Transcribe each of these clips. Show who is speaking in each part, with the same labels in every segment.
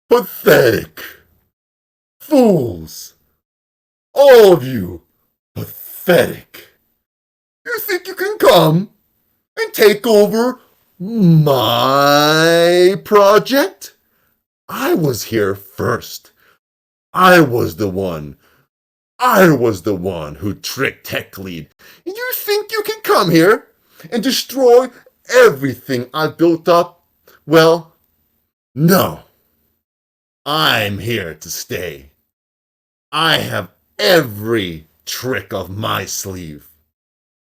Speaker 1: Pathetic. Fools. All of you. Pathetic. You think you can come and take over my project? I was here first. I was the one who tricked Tech Lead. And you think you can come here and destroy everything I've built up? Well, no. I'm here to stay. I have every trick of my sleeve.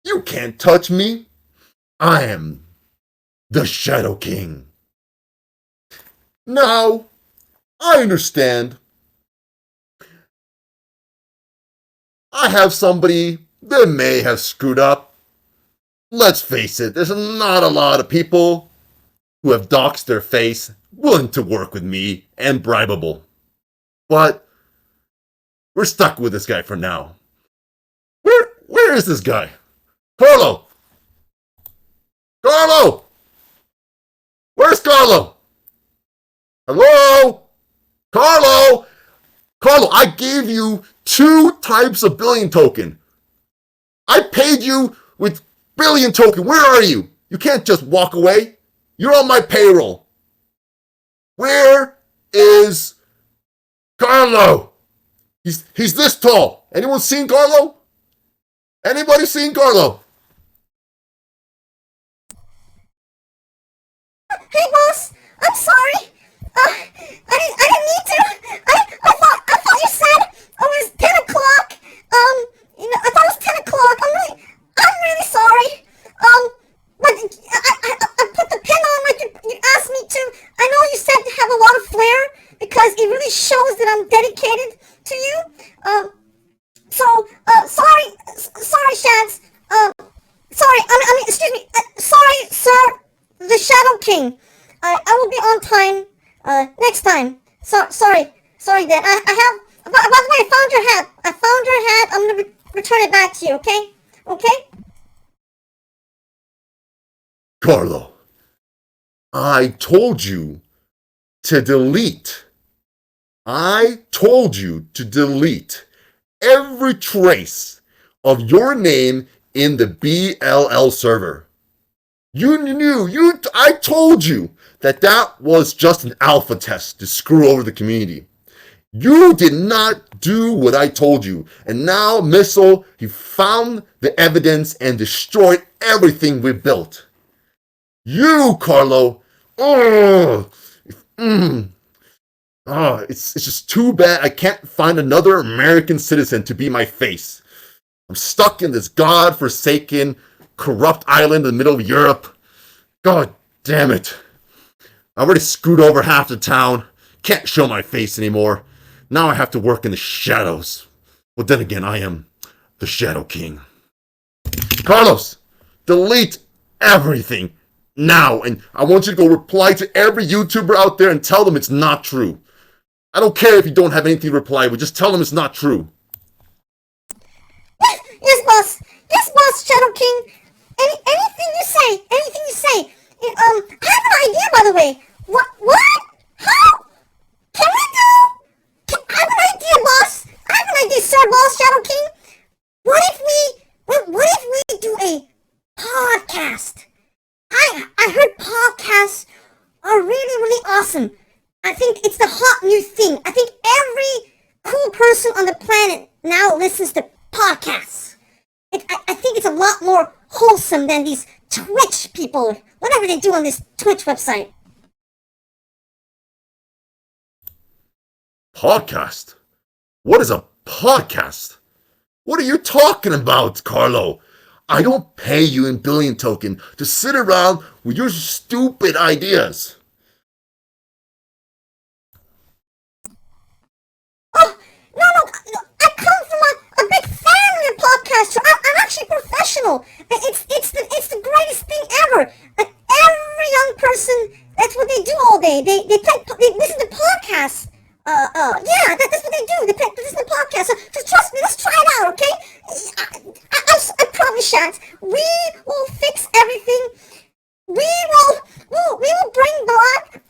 Speaker 1: You can't touch me. I am the Shadow King. Now, I understand. I have somebody that may have screwed up. Let's face it, there's not a lot of people who have doxed their face willing to work with me and bribable. But we're stuck with this guy for now. Where is this guy? Carlo! Carlo! Where's Carlo? Hello? Carlo! Carlo, I gave you 2 types of billion token. I paid you with billion token. Where are you? You can't just walk away. You're on my payroll. Where is Carlo? He's this tall. Anyone seen Carlo? Anybody seen Carlo?
Speaker 2: Hey boss, I'm sorry. I didn't mean to. I thought you said it was 10 o'clock. I thought it was 10 o'clock. I'm really sorry. But I put the pin on like you asked me to. I know you said to have a lot of flair because it really shows that I'm dedicated to you. Sorry, Shads. Excuse me. Sorry, sir. The Shadow King. I will be on time. Next time. Sorry, Dad. I have. By the way, I found your hat. I'm gonna return it back to you. Okay? Okay?
Speaker 1: Carlo, I told you to delete. I told you to delete every trace of your name in the BLL server. I told you that was just an alpha test to screw over the community. You did not do what I told you. And now, Missile, he found the evidence and destroyed everything we built. You, Carlo, it's just too bad I can't find another American citizen to be my face. I'm stuck in this godforsaken, corrupt island in the middle of Europe. God damn it. I already screwed over half the town. Can't show my face anymore. Now I have to work in the shadows. But then again, I am the Shadow King. Carlos, delete everything now. And I want you to go reply to every YouTuber out there and tell them it's not true. I don't care if you don't have anything to reply with. Just tell them it's not true.
Speaker 2: Yes, boss, Shadow King. Anything you say. I have an idea, by the way. What? How? Can we do? I have an idea, boss. I have an idea, sir, boss, Shadow King. What if we do a podcast? I heard podcasts are really awesome. I think it's the hot new thing. I think every cool person on the planet now listens to podcasts. I think it's a lot more wholesome than these Twitch people, whatever they do on this Twitch website.
Speaker 1: Podcast? What is a podcast? What are you talking about, Carlo? I don't pay you in billion token to sit around with your stupid ideas.
Speaker 2: No, I come from a big family of podcasters. I'm actually professional. It's the greatest thing ever. Every young person, that's what they do all day. They listen to podcasts. Yeah, that's what they do. They listen to podcasts. So just trust me. Let's try it out, okay? I promise, Shant. We will fix everything. We will bring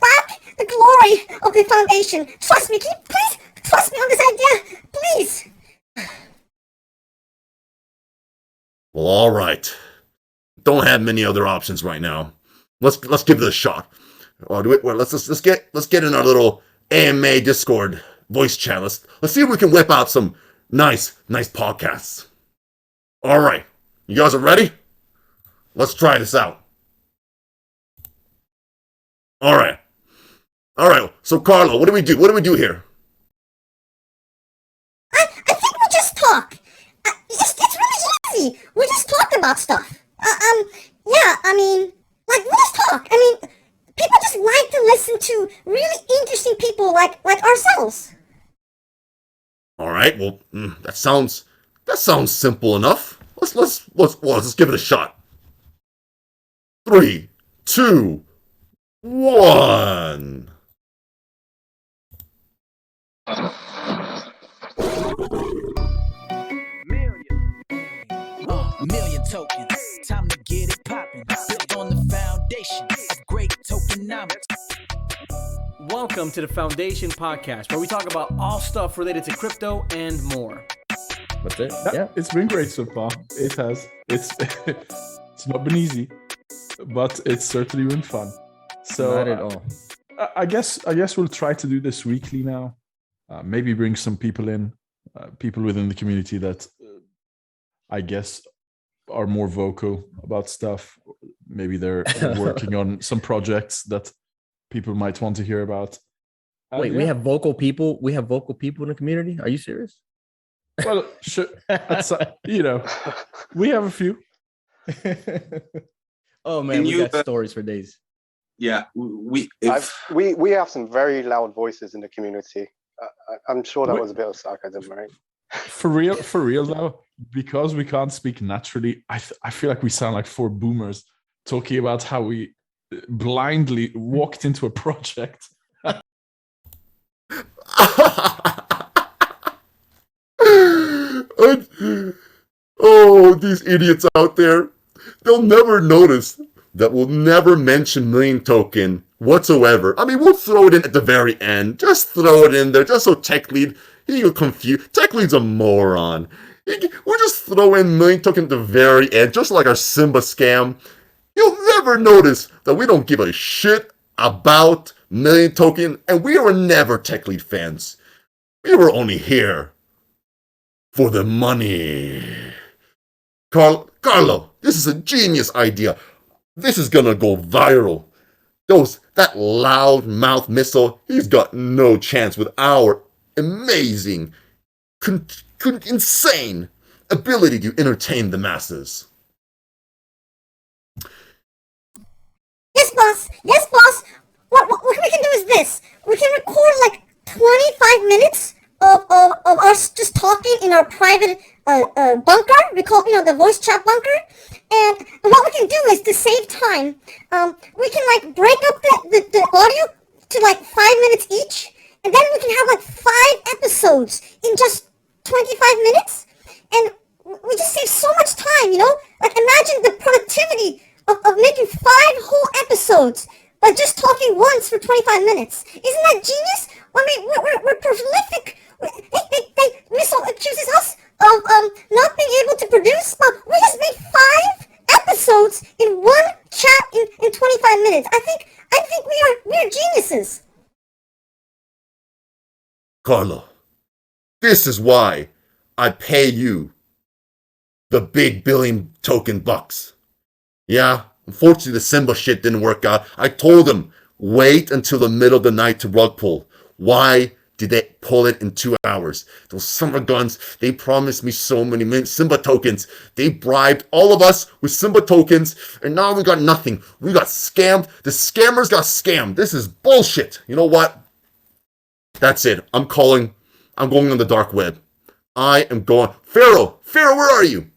Speaker 2: back the glory of the foundation. Trust me. Please trust me on this idea, please.
Speaker 1: Well, all right. Don't have many other options right now. Let's give it a shot. Let's get in our little AMA Discord voice chat. Let's see if we can whip out some nice podcasts. All right, you guys are ready? Let's try this out. All right. So Carlo, what do we do? What do we do here?
Speaker 2: I think we just talk. It's really easy. We just talk about stuff. Yeah. I mean, like we just talk. I mean, people just like to listen to really interesting people like ourselves.
Speaker 1: All right. Well, that sounds simple enough. Let's give it a shot. 3, 2, 1.
Speaker 3: Million tokens, time to get it poppin'. Built on the foundation of great tokenomics.
Speaker 4: Welcome to the Foundation Podcast, where we talk about all stuff related to crypto and more.
Speaker 5: That's it.
Speaker 6: Yeah, it's been great so far. It has. It's it's not been easy, but it's certainly been fun. So
Speaker 5: not at all.
Speaker 6: I guess we'll try to do this weekly now. Maybe bring some people in, people within the community that I guess are more vocal about stuff. Maybe they're working on some projects that people might want to hear about.
Speaker 5: Wait, we have vocal people. We have vocal people in the community. Are you serious?
Speaker 6: Well, sure. We have a few.
Speaker 5: Oh man, we got stories for days.
Speaker 7: Yeah, we
Speaker 8: have some very loud voices in the community. I'm sure that was a bit of sarcasm, right?
Speaker 6: For real though, because we can't speak naturally, I feel like we sound like 4 boomers talking about how we blindly walked into a project.
Speaker 1: Oh, these idiots out there. They'll never notice that we'll never mention Million Token whatsoever. I mean, we'll throw it in at the very end. Just throw it in there, just so Tech Lead, he get confused. Tech Lead's a moron. We'll just throw in Million Token at the very end, just like our Simba scam. You'll never notice that we don't give a shit about Million Token, and we were never Tech Lead fans. We were only here for the money. Carlo, this is a genius idea. This is gonna go viral. That loudmouth missile, he's got no chance with our amazing, insane ability to entertain the masses.
Speaker 2: Yes, boss. What we can do is this. We can record like 25 minutes of us just talking in our private bunker. We call the voice chat bunker. And what we can do is to save time, we can like break up the audio to like 5 minutes each, and then we can have like 5 episodes in just 25 minutes, and we just save so much time, Like imagine the productivity of making 5 whole episodes by just talking once for 25 minutes. Isn't that genius? I mean, we're prolific. They missile accuses us of not being able to produce, but we just made 5 episodes in one chat in 25 minutes. I think we are geniuses.
Speaker 1: Carlo, this is why I pay you the big billion token bucks. Yeah, unfortunately the Simba shit didn't work out. I told them, wait until the middle of the night to rug pull. Why did they pull it in 2 hours? Those summer guns, they promised me so many Simba tokens. They bribed all of us with Simba tokens, and now we got nothing. We got scammed. The scammers got scammed. This is bullshit. You know what? That's it. I'm going on the dark web. I am going. Pharaoh, where are you?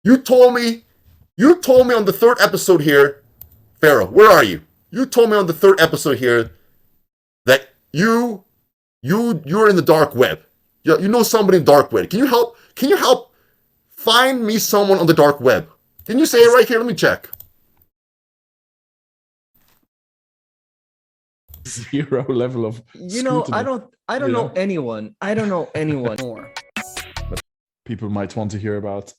Speaker 1: You told me on the 3rd episode here, Pharaoh, where are you? You told me on the 3rd episode here that you You're in the dark web. You know somebody in the dark web. Can you help find me someone on the dark web? Didn't you say it right here? Let me check.
Speaker 6: Zero level of
Speaker 5: You know,
Speaker 6: scrutiny.
Speaker 5: I don't
Speaker 6: you
Speaker 5: know
Speaker 6: know?
Speaker 5: anyone. I don't know anyone.
Speaker 4: More.
Speaker 6: People might want to hear about.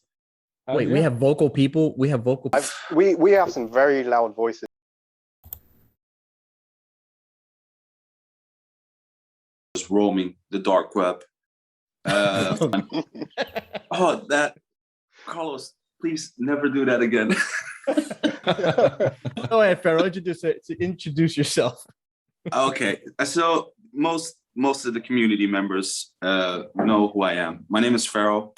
Speaker 5: Wait, we have vocal people. We have vocal.
Speaker 8: We have some very loud voices.
Speaker 7: Was roaming the dark web. Oh, that Carlos, please never do that again.
Speaker 5: Go ahead, Pharaoh. Introduce yourself.
Speaker 7: Okay, so most of the community members know who I am. My name is Pharaoh.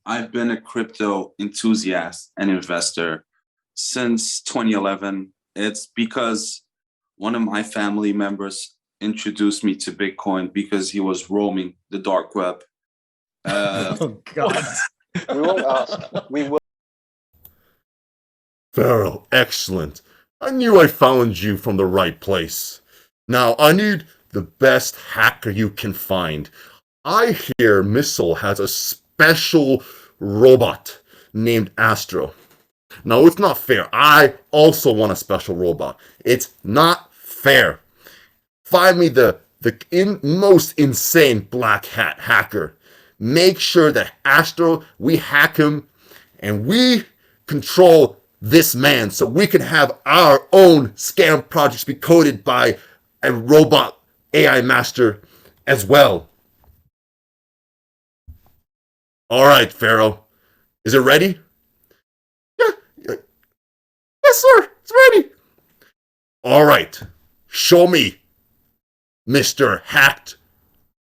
Speaker 7: I've been a crypto enthusiast and investor since 2011. It's because one of my family members introduced me to Bitcoin because he was roaming the dark web.
Speaker 5: Oh God.
Speaker 8: We won't ask. We will.
Speaker 1: Pharaoh, excellent. I knew I found you from the right place. Now, I need the best hacker you can find. I hear Missile has a special robot named Astro. No, it's not fair. I also want a special robot. It's not fair. Find me the most insane black hat hacker. Make sure that Astro, we hack him, and we control this man so we can have our own scam projects be coded by a robot AI master as well. All right, Pharaoh. Is it ready? Yeah. Yes, sir. It's ready. All right. Show me, Mr. Hacked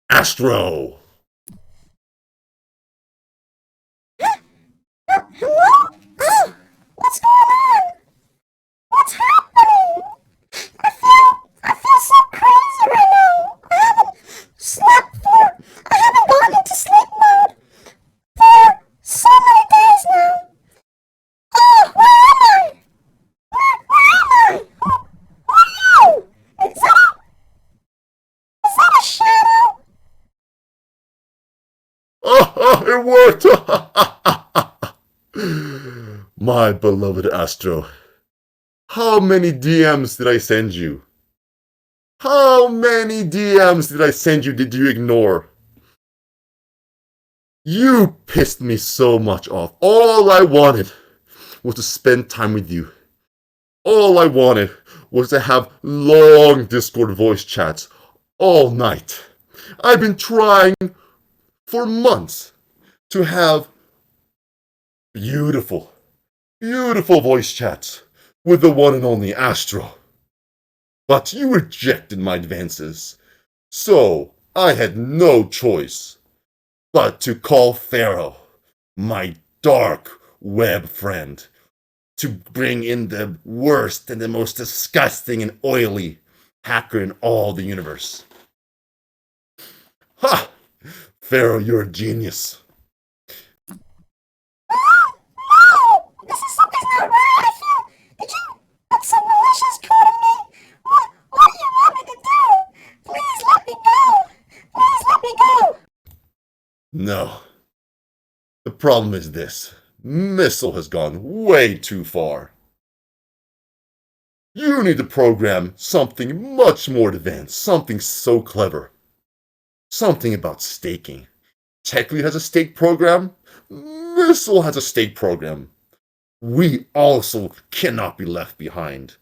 Speaker 1: Astro.
Speaker 2: Hello? Oh, what's going on? What's happening? I feel so crazy right now. I haven't gone into sleep mode for so many days now. Oh, where am I? Where am I? Who are you? Is that a shadow?
Speaker 1: Oh, it worked! My beloved Astro. How many DMs did I send you? How many DMs did I send you did you ignore? You pissed me so much off. All I wanted was to spend time with you. All I wanted was to have long Discord voice chats all night. I've been trying for months to have beautiful voice chats with the one and only Astro. But you rejected my advances, so I had no choice but to call Pharaoh, my dark web friend, to bring in the worst and the most disgusting and oily hacker in all the universe. Ha! Pharaoh, you're a genius.
Speaker 2: No! Something's not right. Did you put some malicious code in me? What do you want me to do? Please let me go. Please let me go.
Speaker 1: No. The problem is this. Missile has gone way too far. You need to program something much more advanced, something so clever. Something about staking. Techly has a stake program. Missile has a stake program. We also cannot be left behind.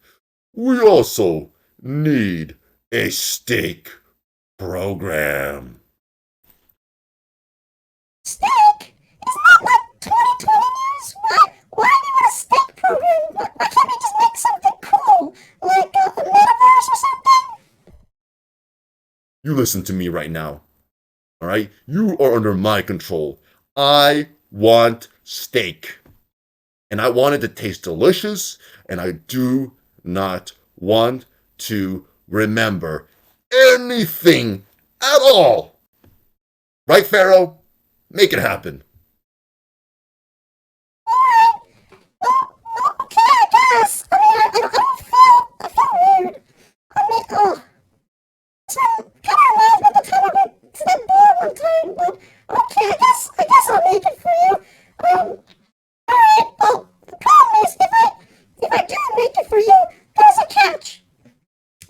Speaker 1: We also need a stake program.
Speaker 2: Steak? Isn't that like 2020 news? Why do you want a steak program? Why can't we just make something cool? Like a metaverse or something?
Speaker 1: You listen to me right now. Alright? You are under my control. I want steak. And I want it to taste delicious, and I do not want to remember anything at all. Right, Pharaoh? Make it happen.
Speaker 2: Alright. Okay, I guess. I mean, I feel weird. I mean, this one kind of reminds me of the time I'll make it for you. Alright, well, the problem is, if I do make it for you, there's a catch.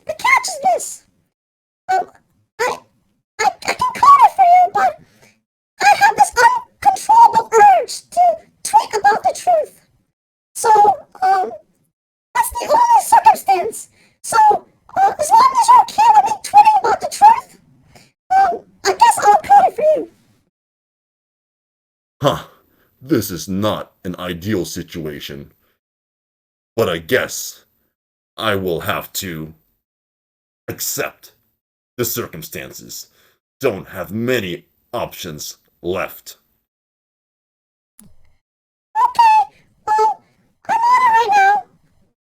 Speaker 2: The catch is this. I can code it for you, but I have this uncontrollable urge to tweet about the truth. So, that's the only circumstance. So, as long as you're okay with me tweeting about the truth, I guess I'll code it for you.
Speaker 1: Huh. This is not an ideal situation. But I guess I will have to accept the circumstances. Don't have many options left.
Speaker 2: Okay, well, I'm on it right now.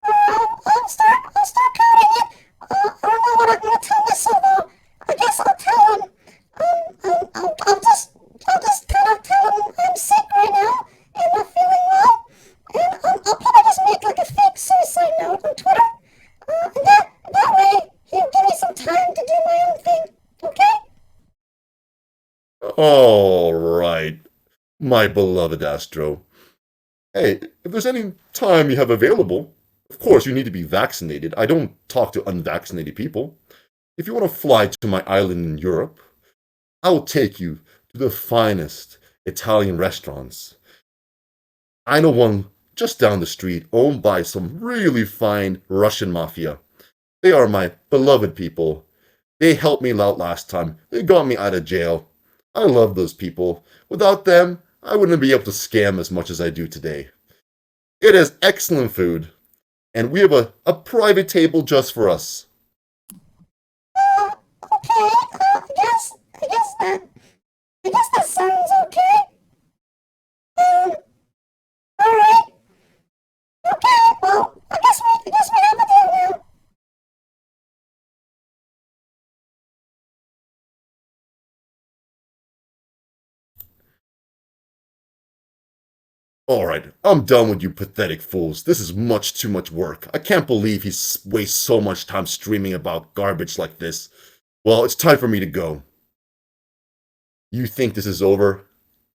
Speaker 2: I'll start coding it. I don't know what I'm gonna tell myself though. I guess I'll tell him. I'll just kind of tell him I'm sick right now and not feeling well. And I'll probably just make like a fake suicide note on Twitter. And that way he'll give me some time to do my own thing. Okay?
Speaker 1: All right, my beloved Astro. Hey, if there's any time you have available, of course you need to be vaccinated. I don't talk to unvaccinated people. If you want to fly to my island in Europe, I will take you to the finest Italian restaurants. I know one just down the street owned by some really fine Russian mafia. They are my beloved people. They helped me out last time. They got me out of jail. I love those people. Without them, I wouldn't be able to scam as much as I do today. It is excellent food, and we have a private table just for us.
Speaker 2: Okay, I guess that sounds okay. Alright. Okay, well, I guess we have a deal now.
Speaker 1: Alright, I'm done with you pathetic fools. This is much too much work. I can't believe he wastes so much time streaming about garbage like this. Well, it's time for me to go. You think this is over?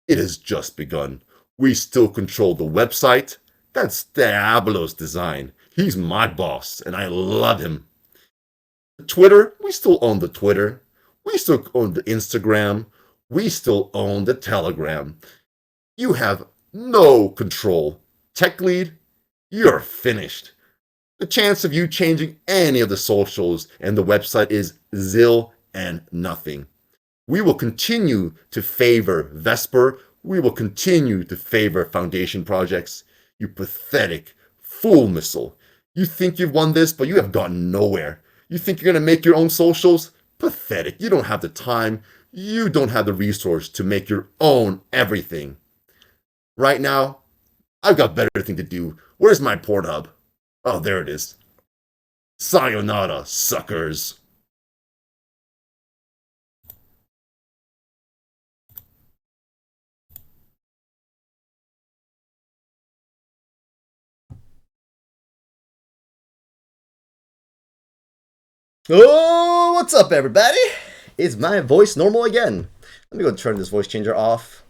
Speaker 1: It has just begun. We still control the website. That's Diablo's design. He's my boss, and I love him. Twitter, we still own the Twitter. We still own the Instagram. We still own the Telegram. You have no control. Tech lead, you're finished. The chance of you changing any of the socials and the website is zil and nothing. We will continue to favor Vesper. We will continue to favor Foundation projects. You pathetic fool missile. You think you've won this, but you have gotten nowhere. You think you're going to make your own socials? Pathetic. You don't have the time. You don't have the resource to make your own everything. Right now, I've got better thing to do. Where's my Pornhub? Oh, there it is. Sayonara, suckers.
Speaker 5: Oh, what's up, everybody? Is my voice normal again? Let me go turn this voice changer off.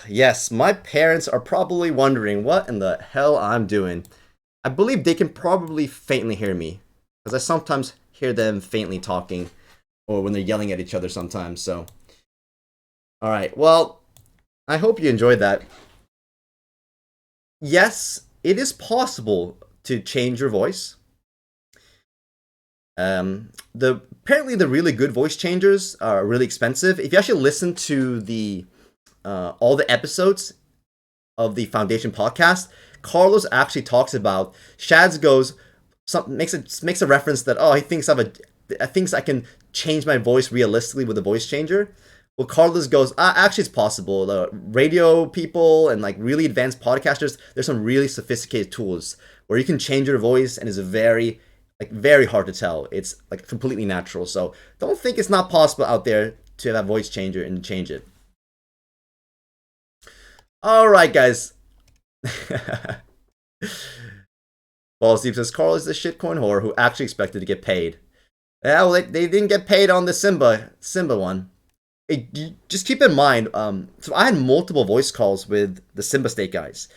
Speaker 5: Yes, my parents are probably wondering what in the hell I'm doing. I believe they can probably faintly hear me, because I sometimes hear them faintly talking, or when they're yelling at each other sometimes, so. Alright, well, I hope you enjoyed that. Yes, it is possible to change your voice. Apparently the really good voice changers are really expensive. If you actually listen to the all the episodes of the Foundation podcast, Carlos actually talks about Shads goes makes a reference that he thinks I can change my voice realistically with a voice changer. Well, Carlos goes, actually it's possible. The radio people and like really advanced podcasters, there's some really sophisticated tools where you can change your voice and it's very hard to tell. It's like completely natural. So don't think it's not possible out there to have a voice changer and change it. All right, guys. Ball Steve says Carl is the shitcoin whore who actually expected to get paid. Yeah, well, they didn't get paid on the Simba one. just keep in mind, so I had multiple voice calls with the Simba State guys.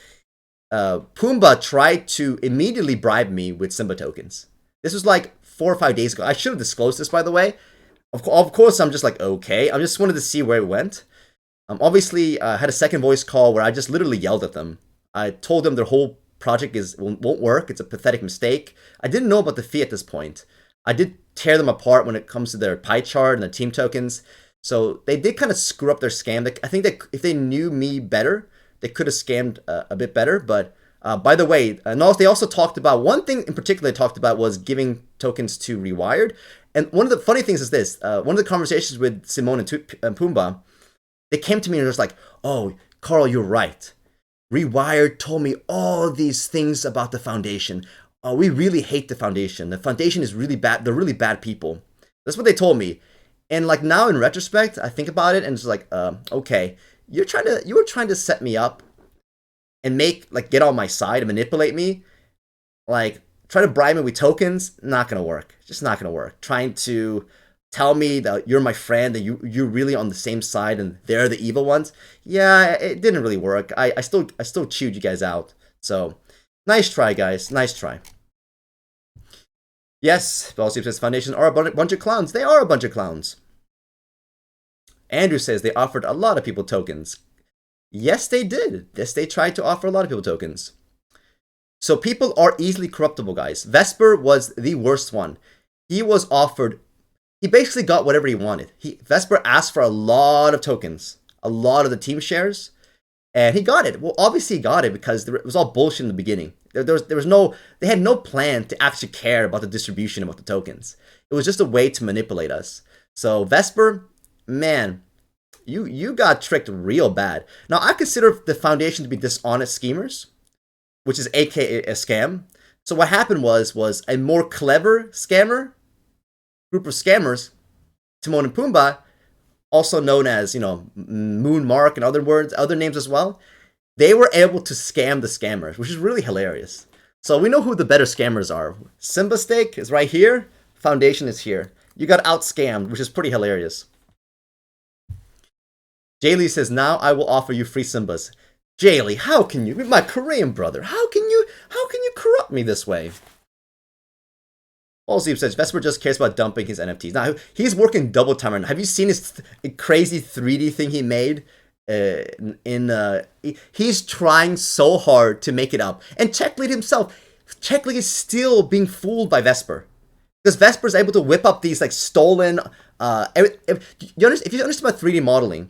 Speaker 5: Pumbaa tried to immediately bribe me with Simba tokens. This was like 4 or 5 days ago. I should have disclosed this, by the way. Of course, I'm just like, okay. I just wanted to see where it went. Obviously, I had a second voice call where I just literally yelled at them. I told them their whole project won't work. It's a pathetic mistake. I didn't know about the fee at this point. I did tear them apart when it comes to their pie chart and the team tokens. So they did kind of screw up their scam. I think that if they knew me better, they could have scammed a bit better. But by the way, they also talked about, one thing in particular they talked about was giving tokens to Rewired. And one of the funny things is this. One of the conversations with Simone and Pumbaa, they came to me and they're just like, oh, Carl, you're right. Rewired told me all these things about the foundation. Oh, we really hate the foundation. The foundation is really bad. They're really bad people. That's what they told me. And like now in retrospect, I think about it and it's like, okay, you were trying to set me up and get on my side and manipulate me. Like try to bribe me with tokens, not gonna work. Just not gonna work. Trying to tell me that you're my friend and you're really on the same side and they're the evil ones. Yeah, it didn't really work. I still chewed you guys out. So nice try, guys. Nice try. Yes, Ballsy says Foundation are a bunch of clowns. They are a bunch of clowns. Andrew says they offered a lot of people tokens. Yes, they did. Yes, they tried to offer a lot of people tokens. So people are easily corruptible, guys. Vesper was the worst one. He was offered, he basically got whatever he wanted. Vesper asked for a lot of tokens, a lot of the team shares, and he got it. Well, obviously he got it because it was all bullshit in the beginning. They had no plan to actually care about the distribution about the tokens. It was just a way to manipulate us. So Vesper, man, you got tricked real bad. Now I consider the foundation to be dishonest schemers, which is aka a scam. So what happened was a more clever group of scammers, Timon and Pumbaa, also known as, Moon Mark and other names as well. They were able to scam the scammers, which is really hilarious. So we know who the better scammers are. Simba Steak is right here. Foundation is here. You got out-scammed, which is pretty hilarious. Jaylee says, now I will offer you free Simbas. Jaylee, how can you? My Korean brother, how can you corrupt me this way? Also, says Vesper just cares about dumping his NFTs. Now he's working double time right now. Have you seen his crazy 3D thing he made? He's trying so hard to make it up. And Checklead himself, Checklead is still being fooled by Vesper. Because Vesper is able to whip up these stolen. If you understand about 3D modeling,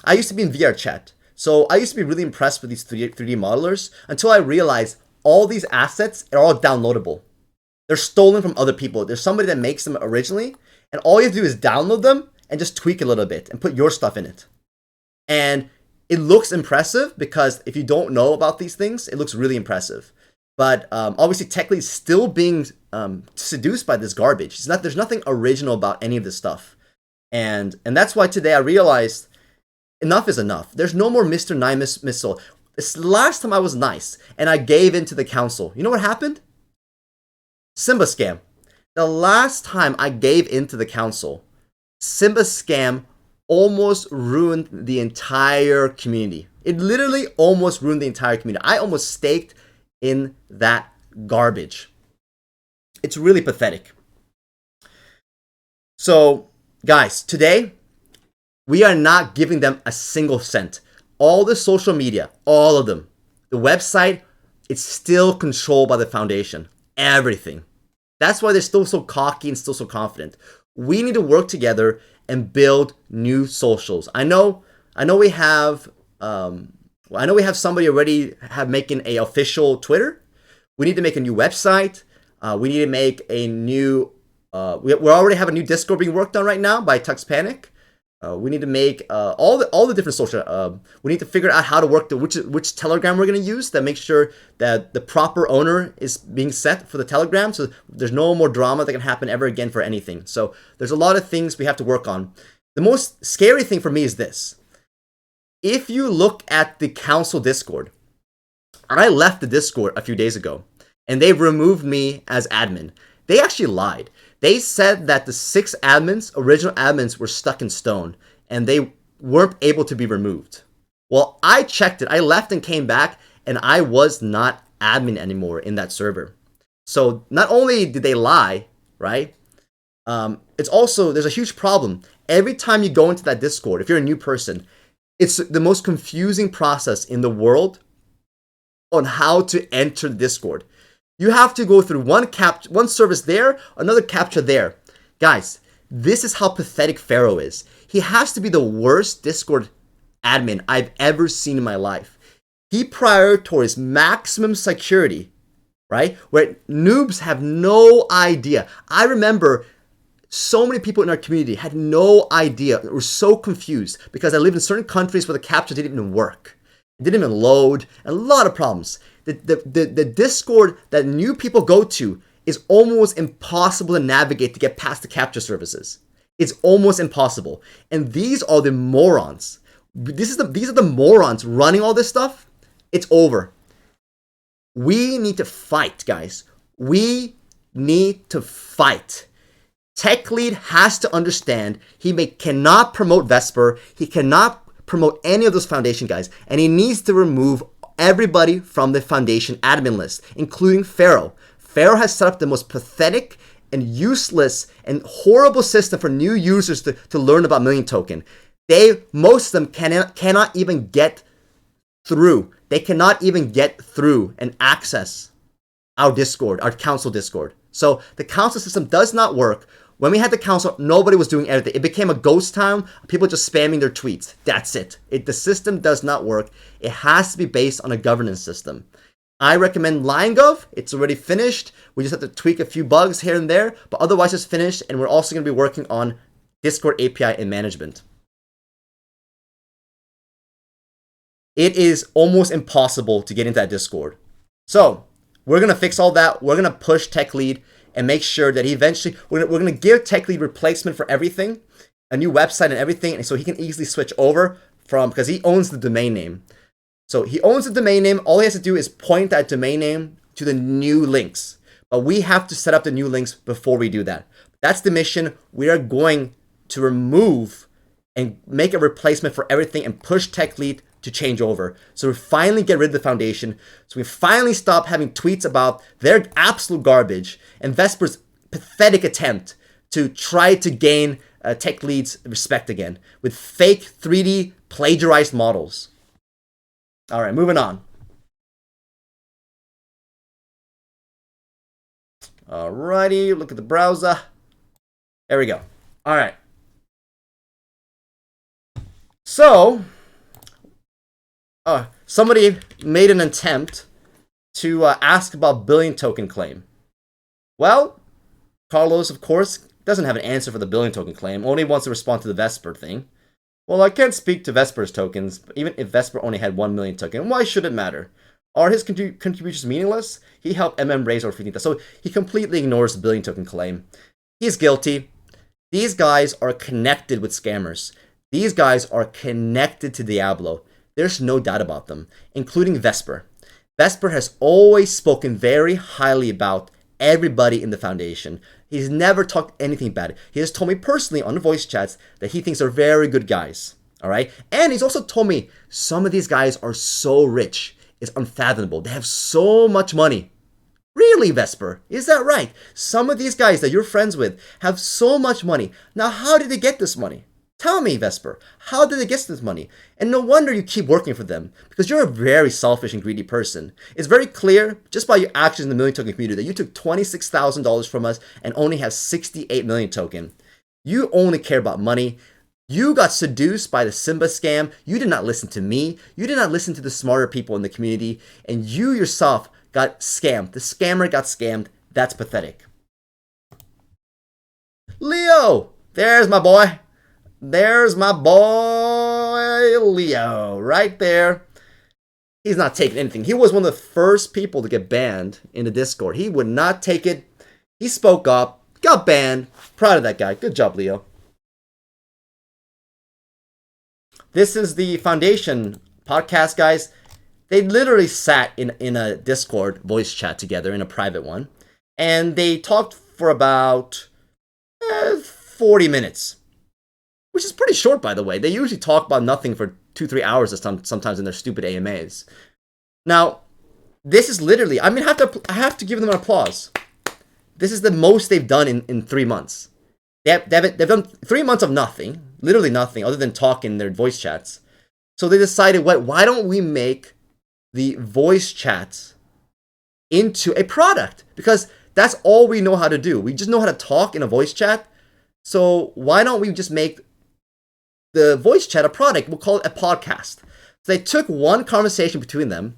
Speaker 5: I used to be in VR chat. So I used to be really impressed with these 3D modelers until I realized all these assets are all downloadable. They're stolen from other people. There's somebody that makes them originally, and all you have to do is download them and just tweak a little bit and put your stuff in it. And it looks impressive because if you don't know about these things, it looks really impressive. But obviously, Techly is still being seduced by this garbage. There's nothing original about any of this stuff. And that's why today I realized enough is enough. There's no more Mr. Nice Missile. This last time I was nice and I gave in to the council. You know what happened? Simba scam. The last time I gave in to the council, Simba scam almost ruined the entire community. It literally almost ruined the entire community. I almost staked in that garbage. It's really pathetic. So, guys, today, we are not giving them a single cent. All the social media, all of them, the website, it's still controlled by the foundation. Everything. That's why they're still so cocky and still so confident. We need to work together and build new socials. I know we have somebody already making a official Twitter. We need to make a new website. We need to make a new. We already have a new Discord being worked on right now by Tux Panic. We need to make all the different social. We need to figure out how to work which Telegram we're going to use that makes sure that the proper owner is being set for the Telegram, so there's no more drama that can happen ever again for anything. So there's a lot of things we have to work on. The most scary thing for me is this. If you look at the council Discord, I left the Discord a few days ago, and they removed me as admin. They actually lied. They said that the 6 original admins were stuck in stone. and they weren't able to be removed. Well, I checked it. I left and came back, and I was not admin anymore in that server. So not only did they lie, right? It's also, there's a huge problem. Every time you go into that Discord, if you're a new person, it's the most confusing process in the world on how to enter the Discord. You have to go through one service there, another captcha there. Guys, this is how pathetic Pharaoh is. He has to be the worst Discord admin I've ever seen in my life. He prioritizes maximum security, right? Where noobs have no idea. I remember so many people in our community had no idea, were so confused because I lived in certain countries where the captcha didn't even work. It didn't even load, a lot of problems. The Discord that new people go to is almost impossible to navigate to get past the captcha services. It's almost impossible. And these are the morons. These are the morons running all this stuff. It's over. We need to fight, guys. We need to fight. Tech lead has to understand he cannot promote Vesper. He cannot promote any of those foundation guys. And he needs to remove everybody from the foundation admin list, including Pharaoh. Pharaoh has set up the most pathetic and useless and horrible system for new users to learn about Million Token. Most of them cannot even get through. They cannot even get through and access our Discord, our council Discord. So the council system does not work. When we had the council, nobody was doing everything. It became a ghost town. People just spamming their tweets. That's it. The system does not work. It has to be based on a governance system. I recommend LionGov. It's already finished. We just have to tweak a few bugs here and there, but otherwise it's finished. And we're also going to be working on Discord API and management. It is almost impossible to get into that Discord. So we're going to fix all that. We're going to push Tech Lead and make sure that he eventually, we're going to give Tech Lead replacement for everything, a new website and everything, and so he can easily switch over because he owns the domain name. So he owns the domain name. All he has to do is point that domain name to the new links. But we have to set up the new links before we do that. That's the mission. We are going to remove and make a replacement for everything and push Tech Lead to change over. So we finally get rid of the foundation. So we finally stop having tweets about their absolute garbage and Vesper's pathetic attempt to try to gain Tech Lead's respect again with fake 3D plagiarized models. All right, moving on. Alrighty, look at the browser. There we go. All right. So, somebody made an attempt to ask about billion token claim. Well, Carlos, of course, doesn't have an answer for the billion token claim, only wants to respond to the Vesper thing. Well, I can't speak to Vesper's tokens, even if Vesper only had 1 million token. Why should it matter? Are his contributions meaningless? He helped MM raise over 15,000. So he completely ignores the billion token claim. He's guilty. These guys are connected with scammers. These guys are connected to Diablo. There's no doubt about them, including Vesper. Vesper has always spoken very highly about everybody in the foundation. He's never talked anything bad. He has told me personally on the voice chats that he thinks they're very good guys. All right. And he's also told me some of these guys are so rich. It's unfathomable. They have so much money. Really, Vesper? Is that right? Some of these guys that you're friends with have so much money. Now, how did they get this money? Tell me, Vesper, how did they get this money? And no wonder you keep working for them, because you're a very selfish and greedy person. It's very clear, just by your actions in the million token community, that you took $26,000 from us and only have 68 million token. You only care about money. You got seduced by the Simba scam. You did not listen to me. You did not listen to the smarter people in the community. And you yourself got scammed. The scammer got scammed. That's pathetic. Leo! There's my boy. There's my boy Leo right there. He's not taking anything. He was one of the first people to get banned in the Discord. He would not take it. He spoke up, got banned. Proud of that guy. Good job, Leo. This is the Foundation podcast, guys. They literally sat in a Discord voice chat together, in a private one, and they talked for about 40 minutes. which is pretty short, by the way. They usually talk about nothing for 2-3 hours sometimes in their stupid AMAs. Now, this is literally, I have to give them an applause. This is the most they've done in 3 months. They've done 3 months of nothing, literally nothing, other than talk in their voice chats. So they decided, why don't we make the voice chats into a product? Because that's all we know how to do. We just know how to talk in a voice chat. So why don't we just make the voice chat a product? We'll call it a podcast. So they took one conversation between them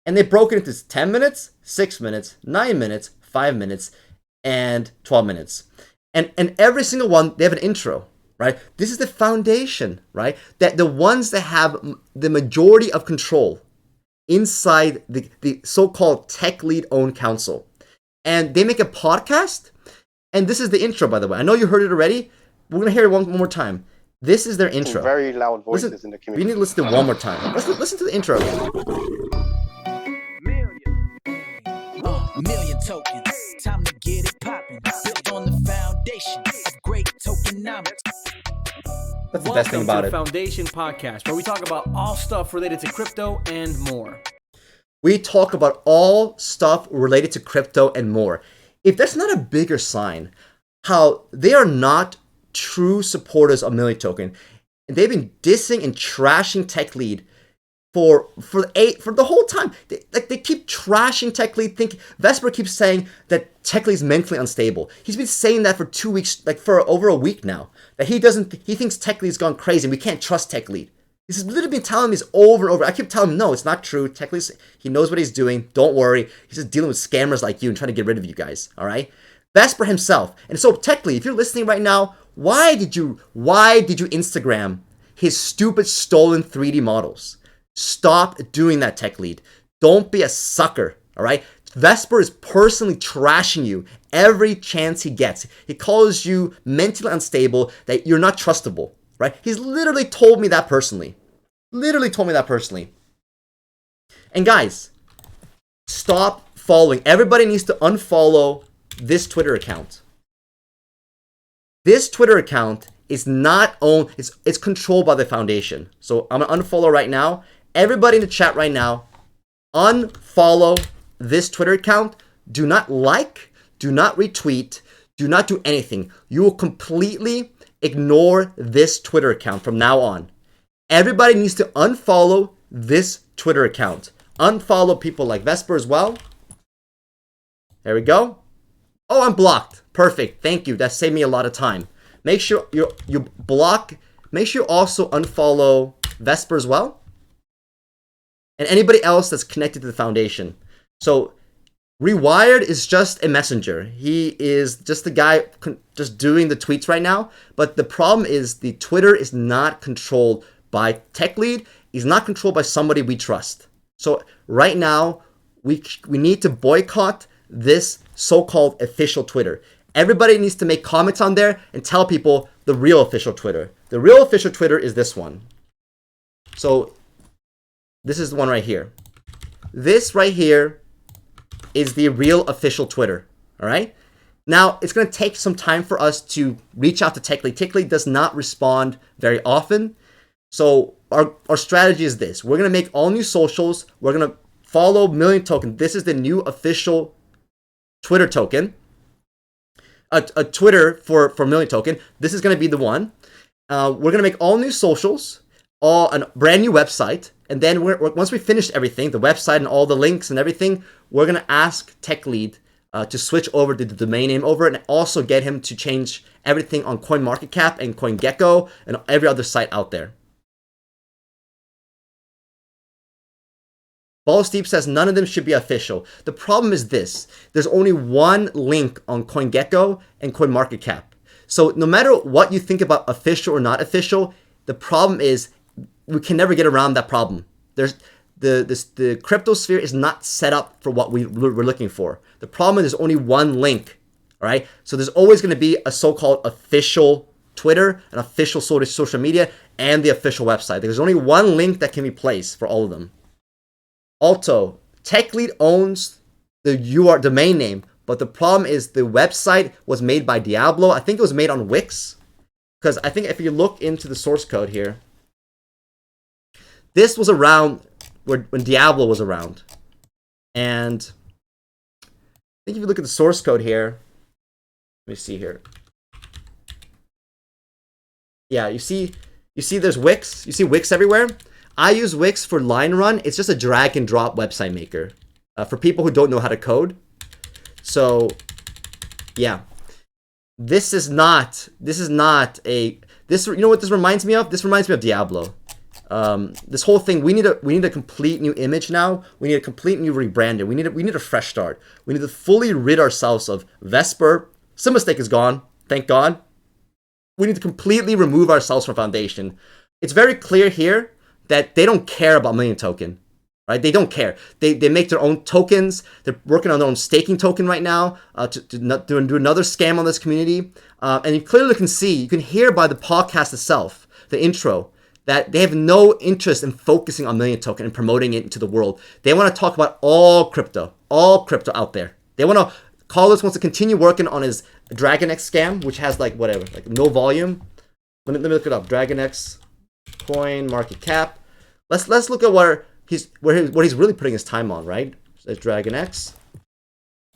Speaker 5: and they broke it into 10 minutes, 6 minutes, 9 minutes, 5 minutes, and 12 minutes. And every single one, they have an intro, right? This is the foundation, right? That the ones that have the majority of control inside the so-called tech lead owned council. And they make a podcast. And this is the intro, by the way. I know you heard it already. We're going to hear it one more time. This is their intro.
Speaker 8: Very loud voices in the community.
Speaker 5: We need to listen to it one more time. Let's listen to the intro again.
Speaker 3: Million tokens. Time to get it poppin'. Built on the foundation of great tokenomics.
Speaker 5: That's the best thing about
Speaker 4: Welcome to
Speaker 5: it.
Speaker 4: the Foundation Podcast, where we talk about all stuff related to crypto and more.
Speaker 5: We talk about all stuff related to crypto and more. If that's not a bigger sign how they are not true supporters of Million Token, and they've been dissing and trashing Tech Lead for the whole time. They keep trashing Tech Lead. Vesper keeps saying that Tech Lead's mentally unstable. He's been saying that for 2 weeks, for over a week now. That he thinks Tech Lead's gone crazy and we can't trust Tech Lead. He's literally been telling me this over and over. I keep telling him, no, it's not true. Tech Lead, he knows what he's doing. Don't worry. He's just dealing with scammers like you and trying to get rid of you guys. All right? Vesper himself. And so Tech Lead, if you're listening right now, why did you Instagram his stupid stolen 3D models? Stop doing that, Tech Lead. Don't be a sucker, all right? Vesper is personally trashing you every chance he gets. He calls you mentally unstable, that you're not trustable, right? He's literally told me that personally. And guys, stop following. Everybody needs to unfollow this Twitter account. This Twitter account is not owned, it's controlled by the foundation. So I'm gonna unfollow right now. Everybody in the chat right now, unfollow this Twitter account. Do not like, do not retweet, do not do anything. You will completely ignore this Twitter account from now on. Everybody needs to unfollow this Twitter account. Unfollow people like Vesper as well. There we go. Oh, I'm blocked. Perfect. Thank you. That saved me a lot of time. Make sure you block. Make sure you also unfollow Vesper as well. And anybody else that's connected to the foundation. So Rewired is just a messenger. He is just the guy just doing the tweets right now. But the problem is the Twitter is not controlled by Tech Lead. He's not controlled by somebody we trust. So right now, we need to boycott this so-called official Twitter. Everybody needs to make comments on there and tell people the real official Twitter. The real official Twitter is this one. So this is the one right here. This right here is the real official Twitter. All right. Now it's going to take some time for us to reach out to Tech Lead. Tech Lead does not respond very often. So our strategy is this. We're going to make all new socials. We're going to follow Million Token. This is the new official Twitter token. A Twitter for Million Token. This is going to be the one. We're going to make all new socials, a brand new website. And then once we finish everything, the website and all the links and everything, we're going to ask Tech Lead to switch over the domain name over and also get him to change everything on CoinMarketCap and CoinGecko and every other site out there. Ball Steep says none of them should be official. The problem is this. There's only one link on CoinGecko and CoinMarketCap. So no matter what you think about official or not official, the problem is we can never get around that problem. There's the crypto sphere is not set up for what we're looking for. The problem is there's only one link, all right? So there's always going to be a so-called official Twitter, an official social media, and the official website. There's only one link that can be placed for all of them. Also, Tech Lead owns the URL domain name, but the problem is the website was made by Diablo. I think it was made on Wix, because I think if you look into the source code here, this was around when Diablo was around. And I think if you look at the source code here, let me see here. Yeah, you see there's Wix. You see Wix everywhere. I use Wix for LionRun. It's just a drag and drop website maker for people who don't know how to code. So, yeah, this is not a this. You know what this reminds me of? This reminds me of Diablo. This whole thing. We need a complete new image now. We need a complete new rebranding. We need a fresh start. We need to fully rid ourselves of Vesper. Simistake is gone. Thank God. We need to completely remove ourselves from Foundation. It's very clear here that they don't care about Million Token, right? They don't care. They make their own tokens. They're working on their own staking token right now to do another scam on this community. And you clearly can see, you can hear by the podcast itself, the intro, that they have no interest in focusing on Million Token and promoting it into the world. They want to talk about all crypto out there. They want to, Carlos wants to continue working on his DragonX scam, which has like no volume. Let me look it up. DragonX coin market cap. Let's look at what he's really putting his time on, right? There's DragonX.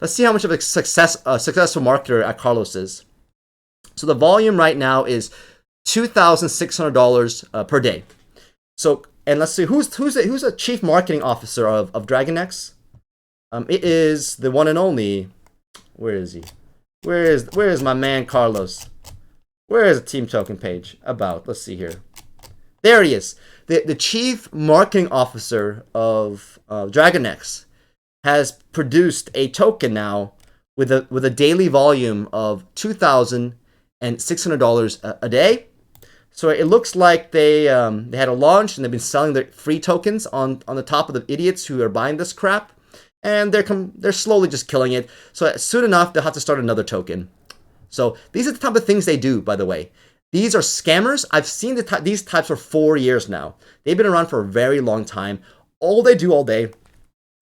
Speaker 5: Let's see how much of a successful marketer at Carlos is. So the volume right now is $2,600 per day. So, and let's see who's a chief marketing officer of DragonX. It is the one and only. Where is he? Where is my man Carlos? Where is the team token page? About. Let's see here. There he is. The chief marketing officer of DragonX has produced a token now with a daily volume of $2,600 a day. So it looks like they had a launch and they've been selling their free tokens on the top of the idiots who are buying this crap. And they're slowly just killing it. So soon enough, they'll have to start another token. So these are the type of things they do, by the way. These are scammers. I've seen these types for 4 years now. They've been around for a very long time. All they do all day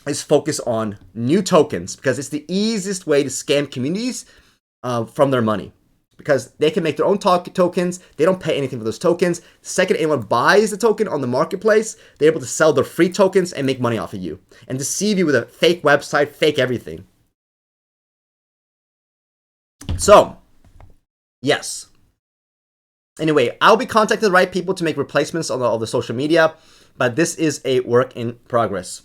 Speaker 5: is focus on new tokens because it's the easiest way to scam communities from their money. Because they can make their own tokens. They don't pay anything for those tokens. The second anyone buys the token on the marketplace, they're able to sell their free tokens and make money off of you. And deceive you with a fake website, fake everything. So, yes. Anyway, I'll be contacting the right people to make replacements on all the social media. But this is a work in progress.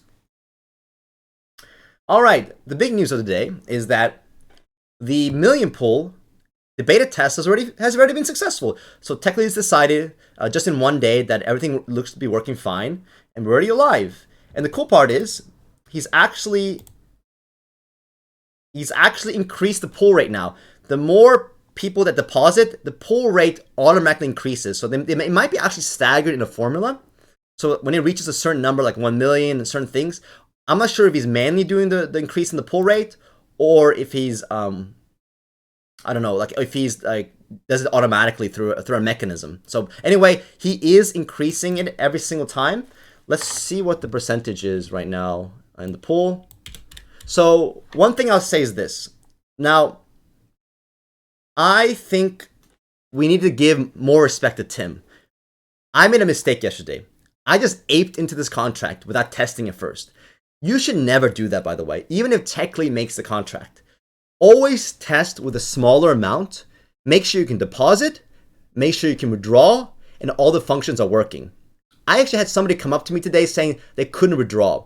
Speaker 5: All right. The big news of the day is that the Million Pool, the beta test has already been successful. So Techly has decided just in one day that everything looks to be working fine, and we're already alive. And the cool part is he's actually increased the pull rate now. The more people that deposit, the pull rate automatically increases. So it might be actually staggered in a formula. So when it reaches a certain number, like 1 million and certain things, I'm not sure if he's manually doing the increase in the pull rate or if he's I don't know, like if he's like does it automatically through a mechanism. So anyway, he is increasing it every single time. Let's see what the percentage is right now in the pool. So one thing I'll say is this. Now, I think we need to give more respect to Tim. I made a mistake yesterday. I just aped into this contract without testing it first. You should never do that, by the way, even if Techly makes the contract. Always test with a smaller amount. Make sure you can deposit, make sure you can withdraw, and all the functions are working. I actually had somebody come up to me today saying they couldn't withdraw.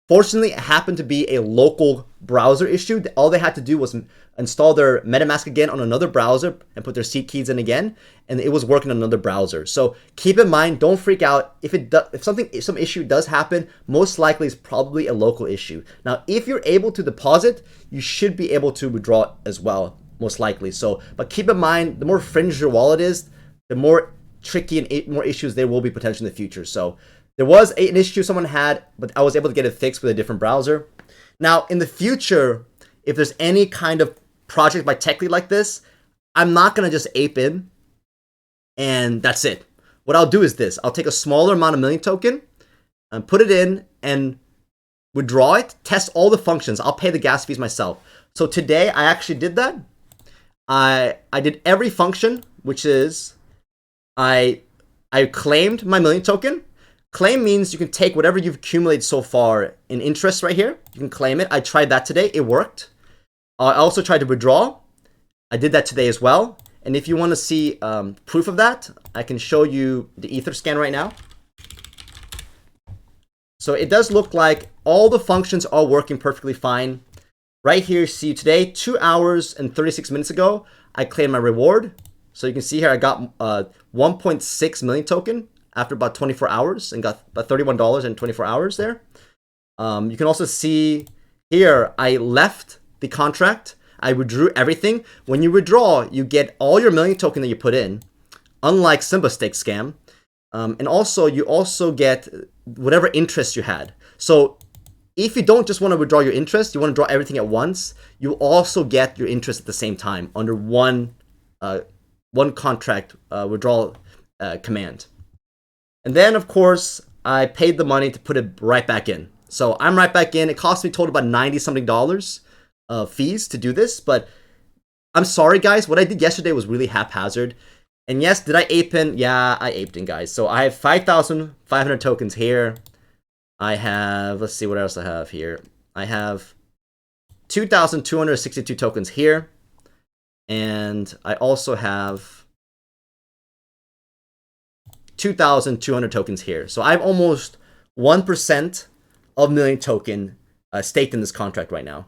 Speaker 5: Fortunately, it happened to be a local browser issue. All they had to do was install their MetaMask again on another browser and put their seed keys in again, and it was working on another browser. So keep in mind, don't freak out. If some issue does happen, most likely it's probably a local issue. Now, if you're able to deposit, you should be able to withdraw as well, most likely. So, but keep in mind, the more fringe your wallet is, the more tricky and more issues there will be potentially in the future. So there was an issue someone had, but I was able to get it fixed with a different browser. Now, in the future, if there's any kind of project by Techly like this, I'm not going to just ape in and that's it. What I'll do is this. I'll take a smaller amount of Million token and put it in and withdraw it, test all the functions. I'll pay the gas fees myself. So today I actually did that. I did every function which is I claimed my million token. Claim means you can take whatever you've accumulated so far in interest right here. You can claim it. I tried that today. It worked. I also tried to withdraw. I did that today as well. And if you want to see proof of that, I can show you the Ether scan right now. So it does look like all the functions are working perfectly fine. Right here, see today, 2 hours and 36 minutes ago, I claimed my reward. So you can see here, I got 1.6 million token after about 24 hours and got about $31 in 24 hours there. You can also see here, I left the contract. I withdrew everything. When you withdraw, you get all your million token that you put in, unlike Simba Stake scam. And also, you also get whatever interest you had. So if you don't just want to withdraw your interest, you want to draw everything at once, you also get your interest at the same time under one contract withdrawal command. And then, of course, I paid the money to put it right back in. So I'm right back in. It cost me total about $90-something fees to do this, but I'm sorry, guys. What I did yesterday was really haphazard. And yes, did I ape in? Yeah, I aped in, guys. So I have 5,500 tokens here. I have, let's see what else I have here. I have 2,262 tokens here. And I also have 2,200 tokens here. So I have almost 1% of million token staked in this contract right now.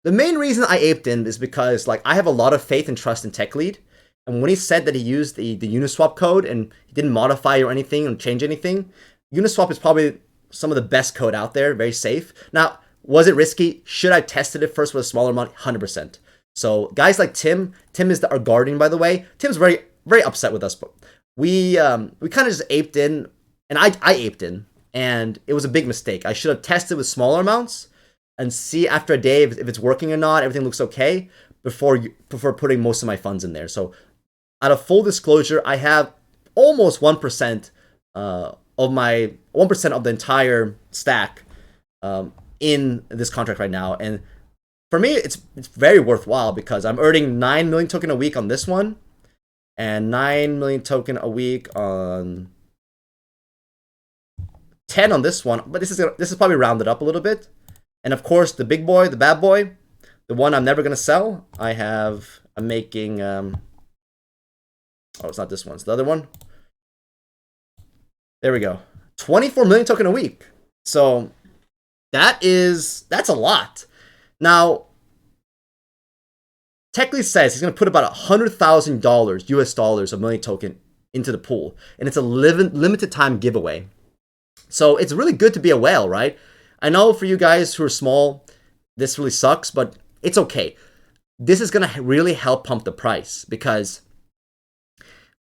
Speaker 5: The main reason I aped in is because like I have a lot of faith and trust in TechLead. And when he said that he used the Uniswap code and he didn't modify or anything or change anything, Uniswap is probably some of the best code out there, very safe. Now, was it risky? Should I tested it first with a smaller amount? 100%. So guys like Tim is our guardian, by the way. Tim's very, very upset with us, but we kind of just aped in, and I aped in, and it was a big mistake. I should have tested with smaller amounts and see after a day if it's working or not, everything looks okay, before putting most of my funds in there. So out of full disclosure, I have almost 1% of the entire stack in this contract right now. And for me, it's very worthwhile because I'm earning 9 million token a week on this one and 9 million token a week on 10 on this one. But this is probably rounded up a little bit. And of course, the big boy, the bad boy, the one I'm never going to sell, I'm making... oh, it's not this one. It's the other one. There we go. 24 million token a week. So that's a lot. Now, TechLead says he's going to put about $100,000 US dollars of million token into the pool. And it's a limited time giveaway. So it's really good to be a whale, right? I know for you guys who are small, this really sucks, but it's okay. This is going to really help pump the price because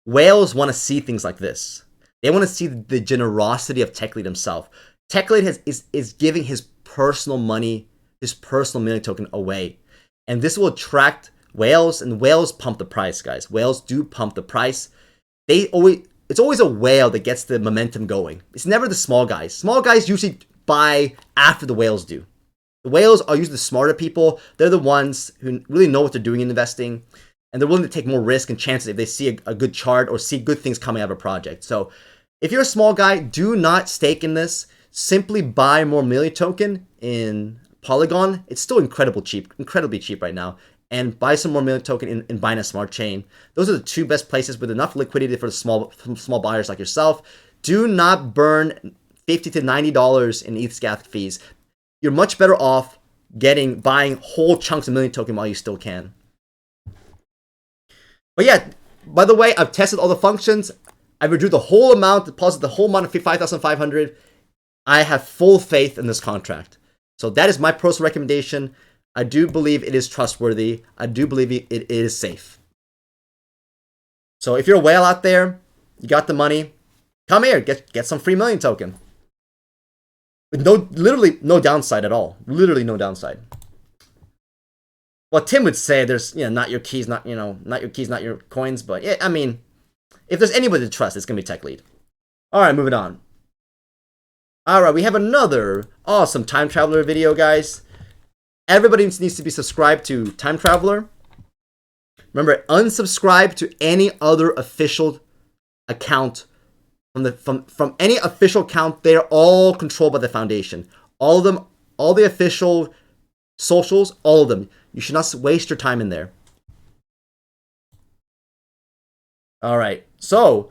Speaker 5: whales want to see things like this. They want to see the generosity of TechLead himself. TechLead is giving his personal money, his personal million token away. And this will attract whales, and whales pump the price, guys. Whales do pump the price. It's always a whale that gets the momentum going. It's never the small guys. Small guys usually buy after the whales do. The whales are usually the smarter people. They're the ones who really know what they're doing in investing. And they're willing to take more risk and chances if they see a good chart or see good things coming out of a project. So if you're a small guy, do not stake in this. Simply buy more million token in Polygon. It's still incredibly cheap right now. And buy some more million token in Binance Smart Chain. Those are the two best places with enough liquidity for the small buyers like yourself. Do not burn $50 to $90 in ETH gas fees. You're much better off buying whole chunks of million token while you still can. But yeah, by the way, I've tested all the functions. I withdrew the whole amount, deposited the whole amount of 5,500. I have full faith in this contract. So that is my personal recommendation. I do believe it is trustworthy. I do believe it is safe. So if you're a whale out there, you got the money, come here, get some free million token. With literally no downside at all. Literally no downside. Well, Tim would say there's, not your keys, not your coins, but yeah, I mean, if there's anybody to trust, it's gonna be TechLead. All right, moving on. All right, we have another awesome Time Traveler video, guys. Everybody needs to be subscribed to Time Traveler. Remember, unsubscribe to any other official account from any official account. They're all controlled by the foundation. All of them, all the official socials, all of them. You should not waste your time in there. All right. So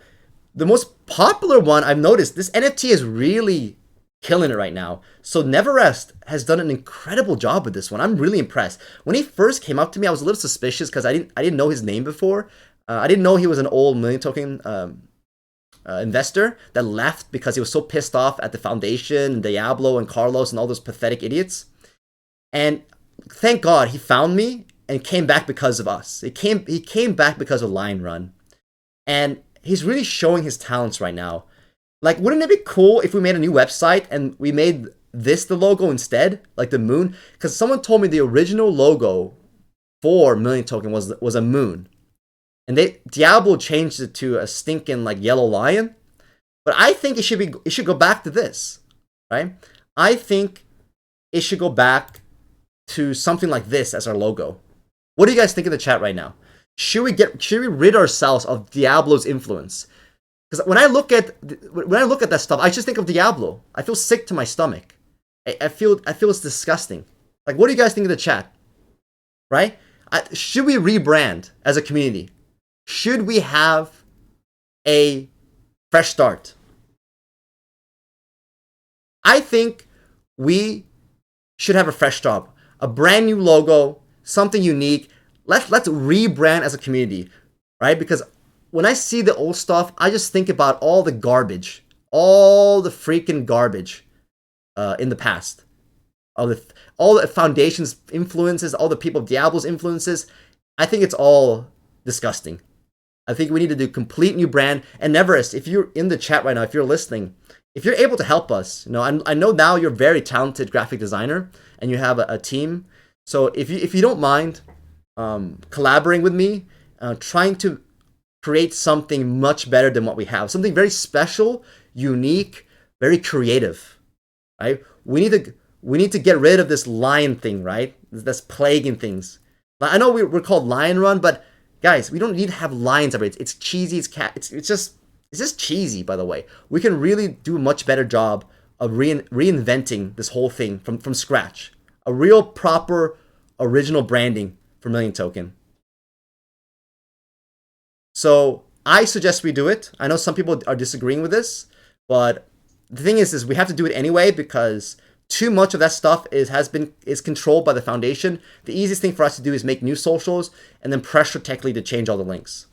Speaker 5: the most popular one I've noticed, this NFT is really killing it right now. So Neverest has done an incredible job with this one. I'm really impressed. When he first came up to me, I was a little suspicious because I didn't know his name before. I didn't know he was an old million token investor that left because he was so pissed off at the foundation and Diablo and Carlos and all those pathetic idiots. And thank God he found me and came back because of us. He came back because of LionRun. And he's really showing his talents right now. Like, wouldn't it be cool if we made a new website and we made this the logo instead, like the moon? Because someone told me the original logo for Million Token was a moon, and Diablo changed it to a stinking like yellow lion. But I think it should go back to this, right? I think it should go back to something like this as our logo. What do you guys think in the chat right now? Should we rid ourselves of Diablo's influence? Because when I look at that stuff, I just think of Diablo. I feel sick to my stomach. I feel it's disgusting. Like, what do you guys think of the chat? Right? Should we rebrand as a community? Should we have a fresh start? I think we should have a fresh start, a brand new logo, something unique. Let's rebrand as a community, right? Because when I see the old stuff, I just think about all the garbage, all the freaking garbage in the past. All the foundation's influences, all the people of Diablo's influences. I think it's all disgusting. I think we need to do complete new brand. And Neverest, if you're in the chat right now, if you're listening, if you're able to help us, you know, I know now you're a very talented graphic designer and you have a team. So if you don't mind collaborating with me, trying to create something much better than what we have, something very special, unique, very creative, right? We need to get rid of this lion thing, right? That's plaguing things. I know we're called LionRun, but guys, we don't need to have lions everywhere. It's cheesy. It's just cheesy. By the way, we can really do a much better job of reinventing this whole thing from scratch. A real proper original branding for Million Token. So I suggest we do it. I know some people are disagreeing with this, but the thing is we have to do it anyway because too much of that stuff is controlled by the foundation. The easiest thing for us to do is make new socials and then pressure Techly to change all the links.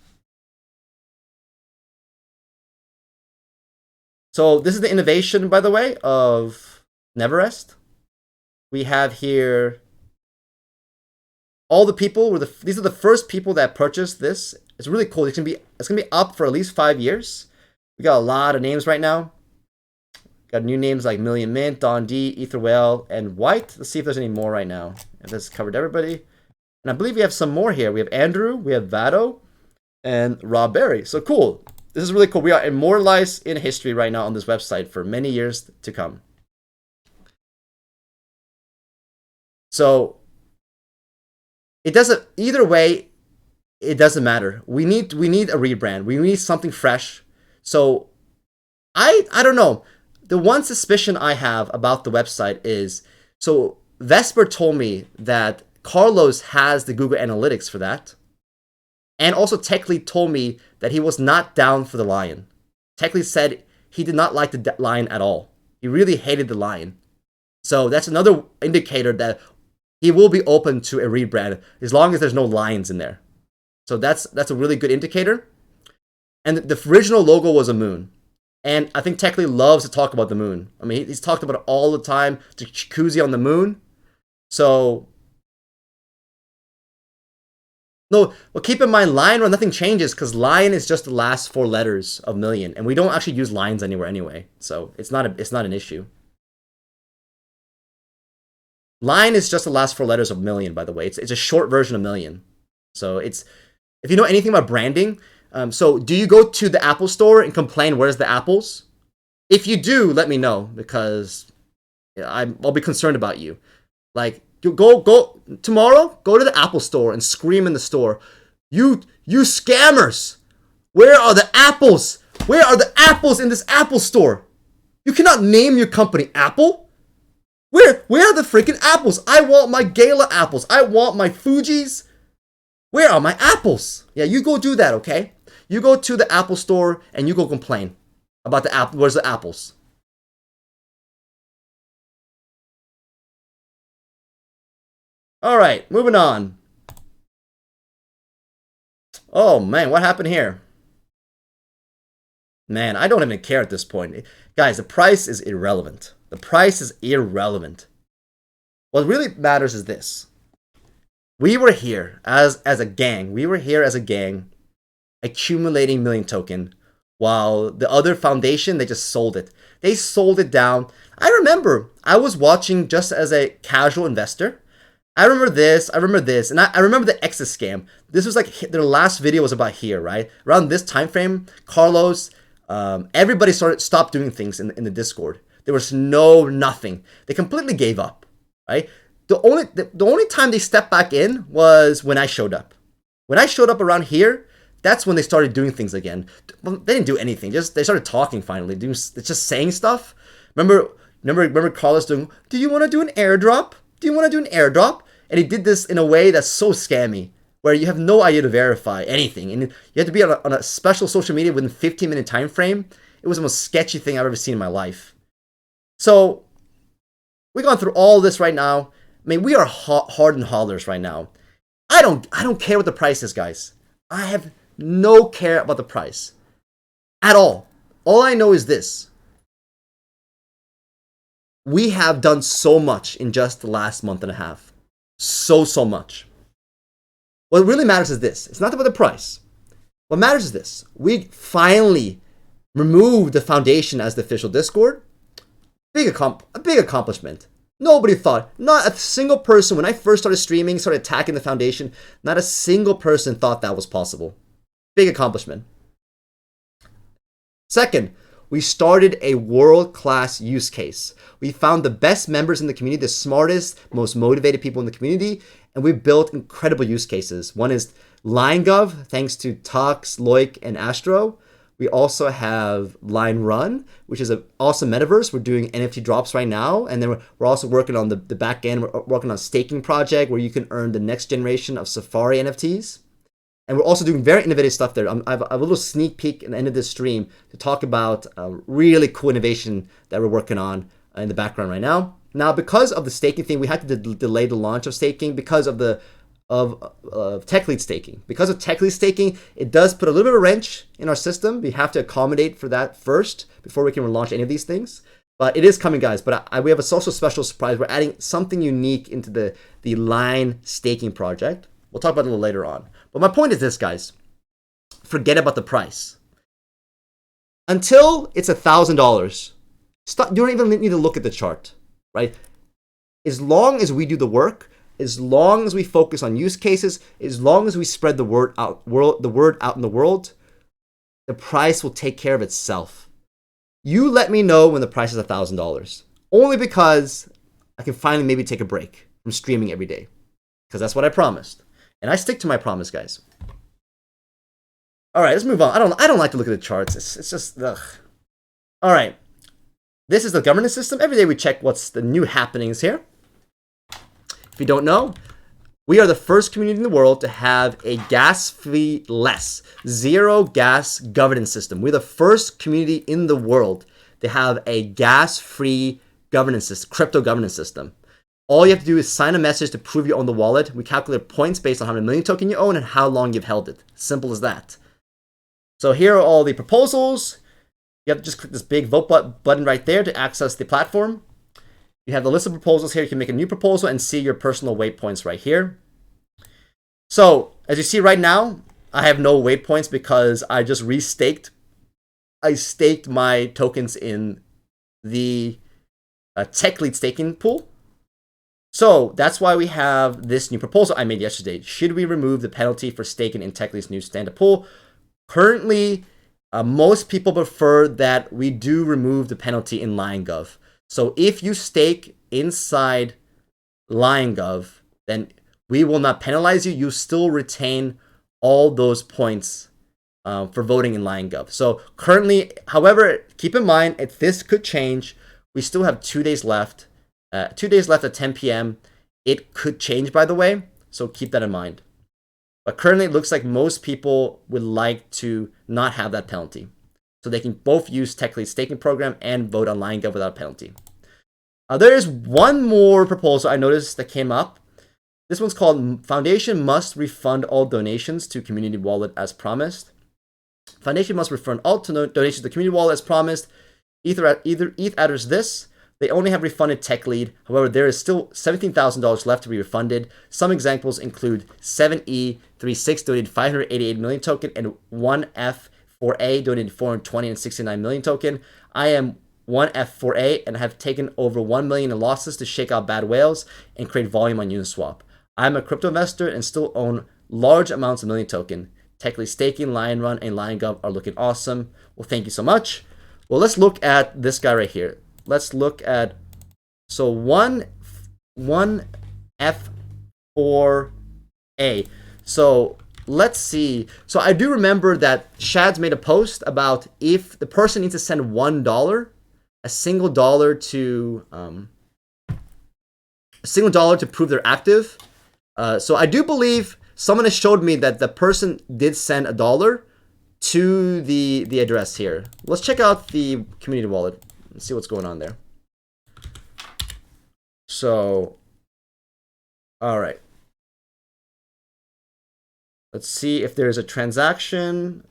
Speaker 5: So this is the innovation, by the way, of Neverest. We have here all the people these are the first people that purchased this. It's really cool. It's gonna be up for at least 5 years. We got a lot of names right now. Got new names like Million Mint, Don D, Ether Whale, and White. Let's see if there's any more right now. If that's covered everybody. And I believe we have some more here. We have Andrew, we have Vado, and Rob Berry. So cool. This is really cool. We are immortalized in history right now on this website for many years to come. So it doesn't, either way, it doesn't matter. We need a rebrand. We need something fresh. So I don't know. The one suspicion I have about the website is, so Vesper told me that Carlos has the Google Analytics for that. And also Techly told me that he was not down for the lion. Techly said he did not like the lion at all. He really hated the lion. So that's another indicator that he will be open to a rebrand as long as there's no lions in there. So that's a really good indicator. And the original logo was a moon. And I think Techly loves to talk about the moon. I mean, he's talked about it all the time. The jacuzzi on the moon. So, no, well, keep in mind, LionRun, nothing changes because lion is just the last 4 letters of million. And we don't actually use lions anywhere anyway. So it's not an issue. Lion is just the last 4 letters of million, by the way. It's a short version of million. So it's, if you know anything about branding, so do you go to the Apple store and complain, where's the apples? If you do, let me know because I'll be concerned about you. Like, you go tomorrow, go to the Apple store and scream in the store, You scammers! Where are the apples? Where are the apples in this Apple store? You cannot name your company Apple. Where are the freaking apples? I want my Gala apples. I want my Fuji's. Where are my apples? Yeah, you go do that, okay? You go to the Apple store and you go complain about the apple. Where's the apples? All right, moving on. Oh man, what happened here? Man, I don't even care at this point. Guys, the price is irrelevant. The price is irrelevant. What really matters is this. We were here as a gang. We were here as a gang accumulating million token while the other foundation, they just sold it. They sold it down. I remember I was watching just as a casual investor. I remember this, and I remember the exit scam. This was like their last video was about here, right? Around this time frame, Carlos, everybody stopped doing things in the Discord. There was nothing. They completely gave up, right? The only time they stepped back in was when I showed up. When I showed up around here, that's when they started doing things again. Well, they didn't do anything. They started talking finally. Just saying stuff. Remember Carlos doing, do you want to do an airdrop? Do you want to do an airdrop? And he did this in a way that's so scammy, where you have no idea to verify anything. And you have to be on a special social media within 15-minute time frame. It was the most sketchy thing I've ever seen in my life. So we've gone through all this right now. I mean, we are hardened hodlers right now. I don't care what the price is, guys. I have no care about the price at all. All I know is this. We have done so much in just the last month and a half. So much. What really matters is this. It's not about the price. What matters is this. We finally removed the foundation as the official Discord. A big accomplishment. Nobody thought, not a single person, when I first started streaming, started attacking the foundation, not a single person thought that was possible. Big accomplishment. Second, we started a world-class use case. We found the best members in the community, the smartest, most motivated people in the community, and we built incredible use cases. One is LionGov, thanks to Tux, Loic, and Astro. We also have LionRun, which is an awesome metaverse. We're doing NFT drops right now. And then we're also working on the back end. We're working on a staking project where you can earn the next generation of Safari NFTs. And we're also doing very innovative stuff there. I have a little sneak peek at the end of this stream to talk about really cool innovation that we're working on in the background right now. Now, because of the staking thing, we had to delay the launch of staking because of tech lead staking. Because of tech lead staking, it does put a little bit of a wrench in our system. We have to accommodate for that first before we can launch any of these things. But it is coming, guys. But we have a social special surprise. We're adding something unique into the Lion staking project. We'll talk about it a little later on. But my point is this, guys. Forget about the price. Until it's $1,000, you don't even need to look at the chart, right? As long as we do the work, as long as we focus on use cases, as long as we spread the word out in the world, the price will take care of itself. You let me know when the price is $1,000. Only because I can finally maybe take a break from streaming every day. Because that's what I promised. And I stick to my promise, guys. All right, let's move on. I don't like to look at the charts. It's just, ugh. All right. This is the governance system. Every day we check what's the new happenings here. If you don't know, we are the first community in the world to have a gas-free, zero gas governance system. We're the first community in the world to have a gas-free governance system, crypto governance system. All you have to do is sign a message to prove you own the wallet. We calculate points based on how many million token you own and how long you've held it. Simple as that. So here are all the proposals. You have to just click this big vote button right there to access the platform. You have the list of proposals here. You can make a new proposal and see your personal weight points right here. So as you see right now, I have no weight points because I just restaked. I staked my tokens in the tech lead staking pool. So that's why we have this new proposal I made yesterday. Should we remove the penalty for staking in tech lead's new standard pool? Currently, most people prefer that we do remove the penalty in LionGov. So if you stake inside LionGov, then we will not penalize you. You still retain all those points for voting in LionGov. So currently, however, keep in mind, if this could change, we still have 2 days left. 2 days left at 10 p.m. It could change, by the way, so keep that in mind. But currently, it looks like most people would like to not have that penalty. So they can both use technically staking program and vote on LionGov without a penalty. There is one more proposal I noticed that came up. This one's called Foundation must refund all donations to community wallet as promised. Foundation must refund all donations to the community wallet as promised. ETH address this. They only have refunded tech lead. However, there is still $17,000 left to be refunded. Some examples include 7E36 donated 588 million token and 1F4A donated 420 and 69 million token. I am 1F4A and have taken over 1 million in losses to shake out bad whales and create volume on Uniswap. I'm a crypto investor and still own large amounts of million token. Technically staking, LionRun, and LionGov are looking awesome. Well, thank you so much. Well, let's look at this guy right here. Let's look at, so 1F4A. So let's see. So I do remember that Shad's made a post about if the person needs to send $1, a single dollar to prove they're active. So I do believe someone has showed me that the person did send $1 to the address here. Let's check out the community wallet and see what's going on there. So, all right. Let's see if there's a transaction.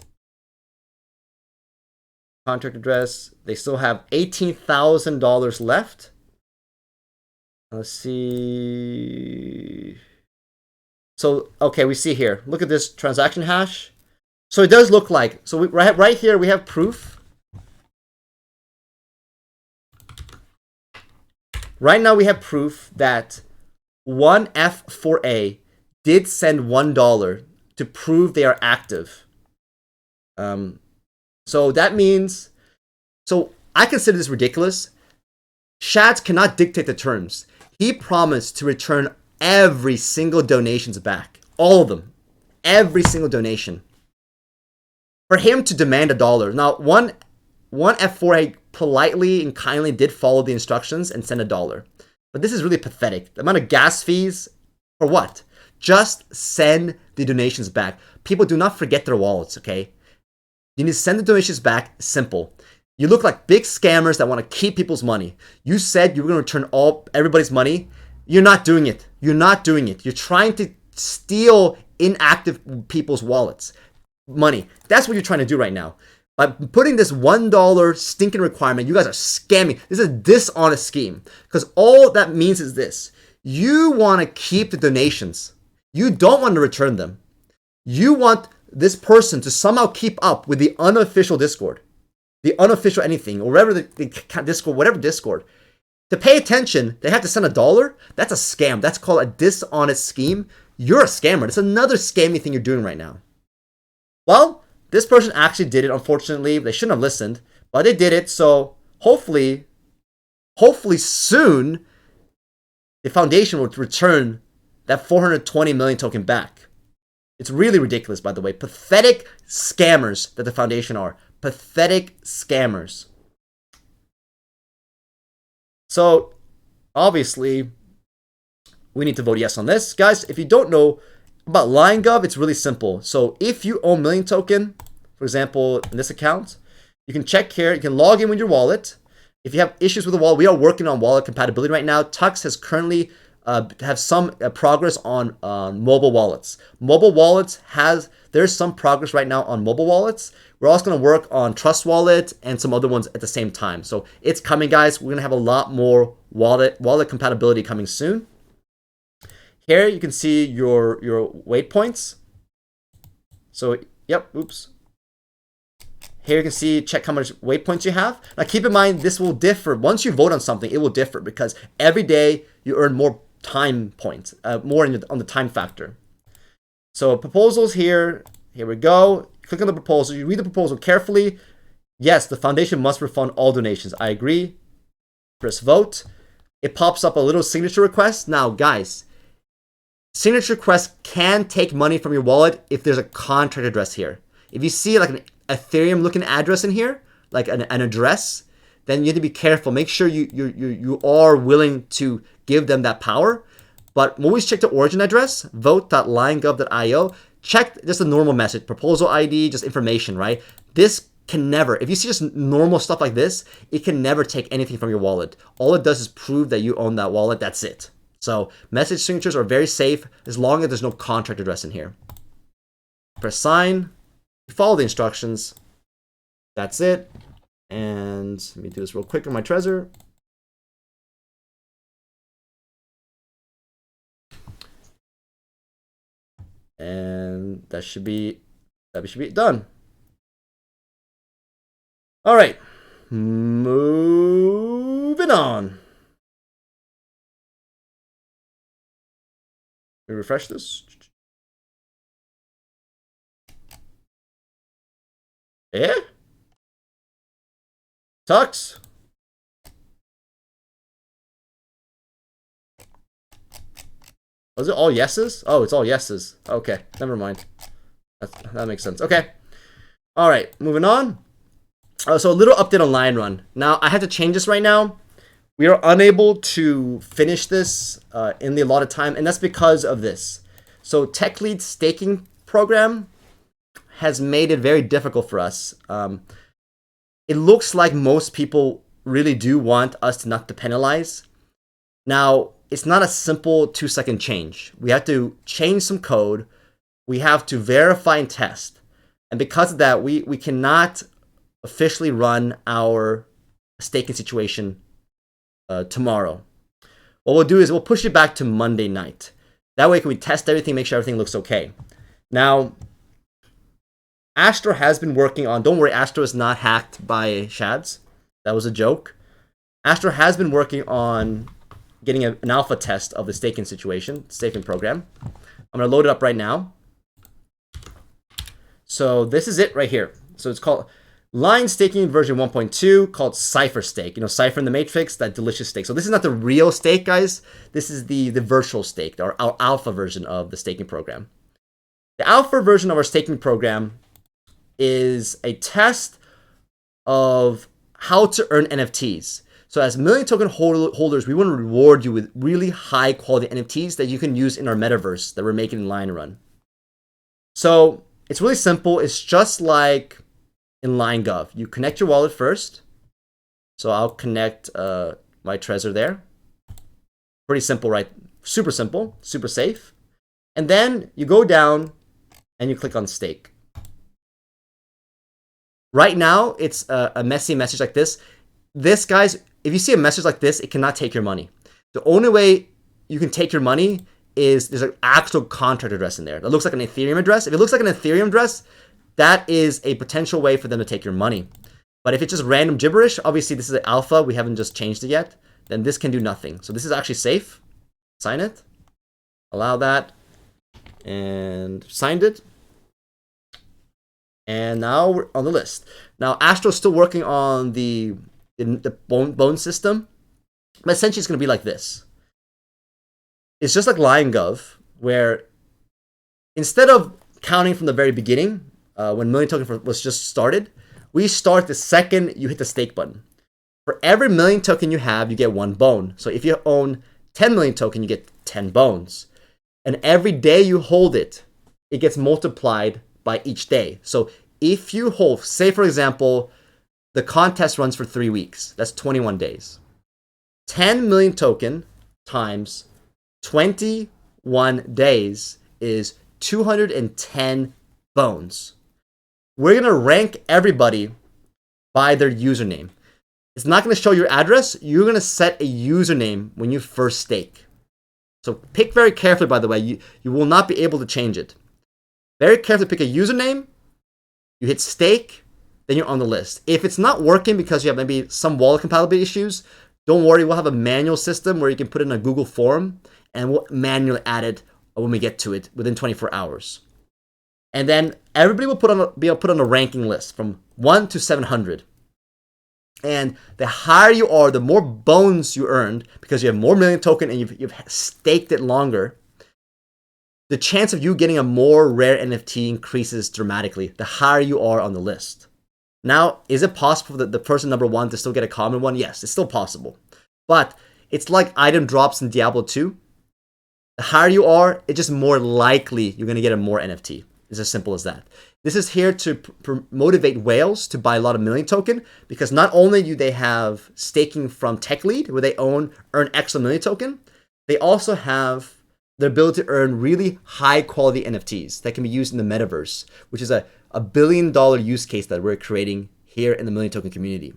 Speaker 5: Contract address. They still have $18,000 left. Let's see. So, okay, we see here. Look at this transaction hash. So it does look like, so right here we have proof. Right now we have proof that 1F4A did send $1 to prove they are active. So that means, so I consider this ridiculous. Shads cannot dictate the terms. He promised to return every single donations back. All of them. Every single donation. For him to demand $1. Now, 1F4A politely and kindly did follow the instructions and send $1. But this is really pathetic. The amount of gas fees, for what? Just send the donations back. People do not forget their wallets, okay? You need to send the donations back. Simple. You look like big scammers that want to keep people's money. You said you were going to return everybody's money. You're not doing it. You're not doing it. You're trying to steal inactive people's wallets. Money. That's what you're trying to do right now. By putting this $1 stinking requirement, you guys are scamming. This is a dishonest scheme. Because all that means is this. You want to keep the donations. You don't want to return them. You want this person to somehow keep up with the unofficial Discord. The unofficial anything. Or whatever the Discord, whatever Discord. To pay attention, they have to send $1. That's a scam. That's called a dishonest scheme. You're a scammer. It's another scammy thing you're doing right now. Well, this person actually did it. Unfortunately, they shouldn't have listened, but they did it. So hopefully soon, the foundation will return that 420 million token back. It's really ridiculous, by the way. Pathetic scammers that the foundation are. Pathetic scammers. So obviously, we need to vote yes on this. Guys, if you don't know about LionGov, it's really simple. So if you own million token, for example, in this account, you can check here. You can log in with your wallet. If you have issues with the wallet, we are working on wallet compatibility right now. Tux has currently have some progress on mobile wallets. Mobile wallets there's some progress right now on mobile wallets. We're also going to work on Trust Wallet and some other ones at the same time. So it's coming, guys. We're going to have a lot more wallet compatibility coming soon. Here you can see your weight points. So, yep, oops. Here you can see, check how much weight points you have. Now keep in mind, this will differ. Once you vote on something, it will differ because every day you earn more time points, more on the time factor. So proposals here we go. Click on the proposal. You read the proposal carefully. Yes, the foundation must refund all donations. I agree. Press vote. It pops up a little signature request. Now, guys, signature requests can take money from your wallet if there's a contract address here. If you see like an Ethereum looking address in here, like an address, then you have to be careful. Make sure you are willing to give them that power. But always check the origin address, vote.liongov.io. Check just a normal message, proposal ID, just information, right? This can never, if you see just normal stuff like this, it can never take anything from your wallet. All it does is prove that you own that wallet. That's it. So message signatures are very safe as long as there's no contract address in here. Press sign, follow the instructions. That's it. And let me do this real quick on my Trezor. And that should be done. All right, moving on. Let me refresh this. Yeah. Tux. Was it all yeses? Oh, it's all yeses. Okay, never mind. That makes sense. Okay. All right, moving on. So a little update on LionRun. Now, I have to change this right now. We are unable to finish this in the allotted time, and that's because of this. So Tech Lead staking program has made it very difficult for us. It looks like most people really do want us to not depenalize. Now, it's not a simple 2-second change. We have to change some code. We have to verify and test. And because of that, we cannot officially run our staking situation tomorrow. What we'll do is we'll push it back to Monday night. That way, we test everything, make sure everything looks okay. Now, Astro has been working on, don't worry, Astro is not hacked by Shads. That was a joke. Astro has been working on getting an alpha test of the staking program. I'm going to load it up right now. So this is it right here. So it's called Lion Staking version 1.2, called Cypher Stake. You know, Cypher in the Matrix, that delicious stake. So this is not the real stake, guys. This is the virtual stake, or our alpha version of the staking program. The alpha version of our staking program is a test of how to earn NFTs. So as million token holders, we want to reward you with really high quality NFTs that you can use in our metaverse that we're making in LionRun. So it's really simple. It's just like in LionGov. You connect your wallet first. So I'll connect my Trezor there. Pretty simple, right? Super simple, super safe. And then you go down and you click on stake. Right now, it's a messy message like this. This, guys, if you see a message like this, it cannot take your money. The only way you can take your money is there's an actual contract address in there. That looks like an Ethereum address. If it looks like an Ethereum address, that is a potential way for them to take your money. But if it's just random gibberish, obviously this is an alpha. We haven't just changed it yet. Then this can do nothing. So this is actually safe. Sign it. Allow that. And signed it. And now we're on the list. Now, Astro's still working on the bone system. But essentially, it's going to be like this. It's just like LionGov, where instead of counting from the very beginning, when million token was just started, we start the second you hit the stake button. For every million token you have, you get 1 bone. So if you own 10 million token, you get 10 bones. And every day you hold it, it gets multiplied by each day. So if you hold, say for example, the contest runs for 3 weeks. That's 21 days. 10 million token times 21 days is 210 bones. We're going to rank everybody by their username. It's not going to show your address. You're going to set a username when you first stake. So pick very carefully, by the way. You will not be able to change it. Very carefully pick a username. You hit stake, then you're on the list. If it's not working because you have maybe some wallet compatibility issues, don't worry. We'll have a manual system where you can put in a Google form and we'll manually add it when we get to it within 24 hours. And then everybody will be put on a ranking list from 1 to 700. And the higher you are, the more bones you earned because you have more million token and you've staked it longer. the chance of you getting a more rare NFT increases dramatically the higher you are on the list. Now, is it possible that the person number 1 to still get a common one? Yes, it's still possible. But it's like item drops in Diablo 2. The higher you are, it's just more likely you're going to get a more NFT. It's as simple as that. This is here to motivate whales to buy a lot of million token, because not only do they have staking from Tech Lead, where they earn extra million token, they also have the ability to earn really high quality NFTs that can be used in the metaverse, which is a $1 billion use case that we're creating here in the million token community.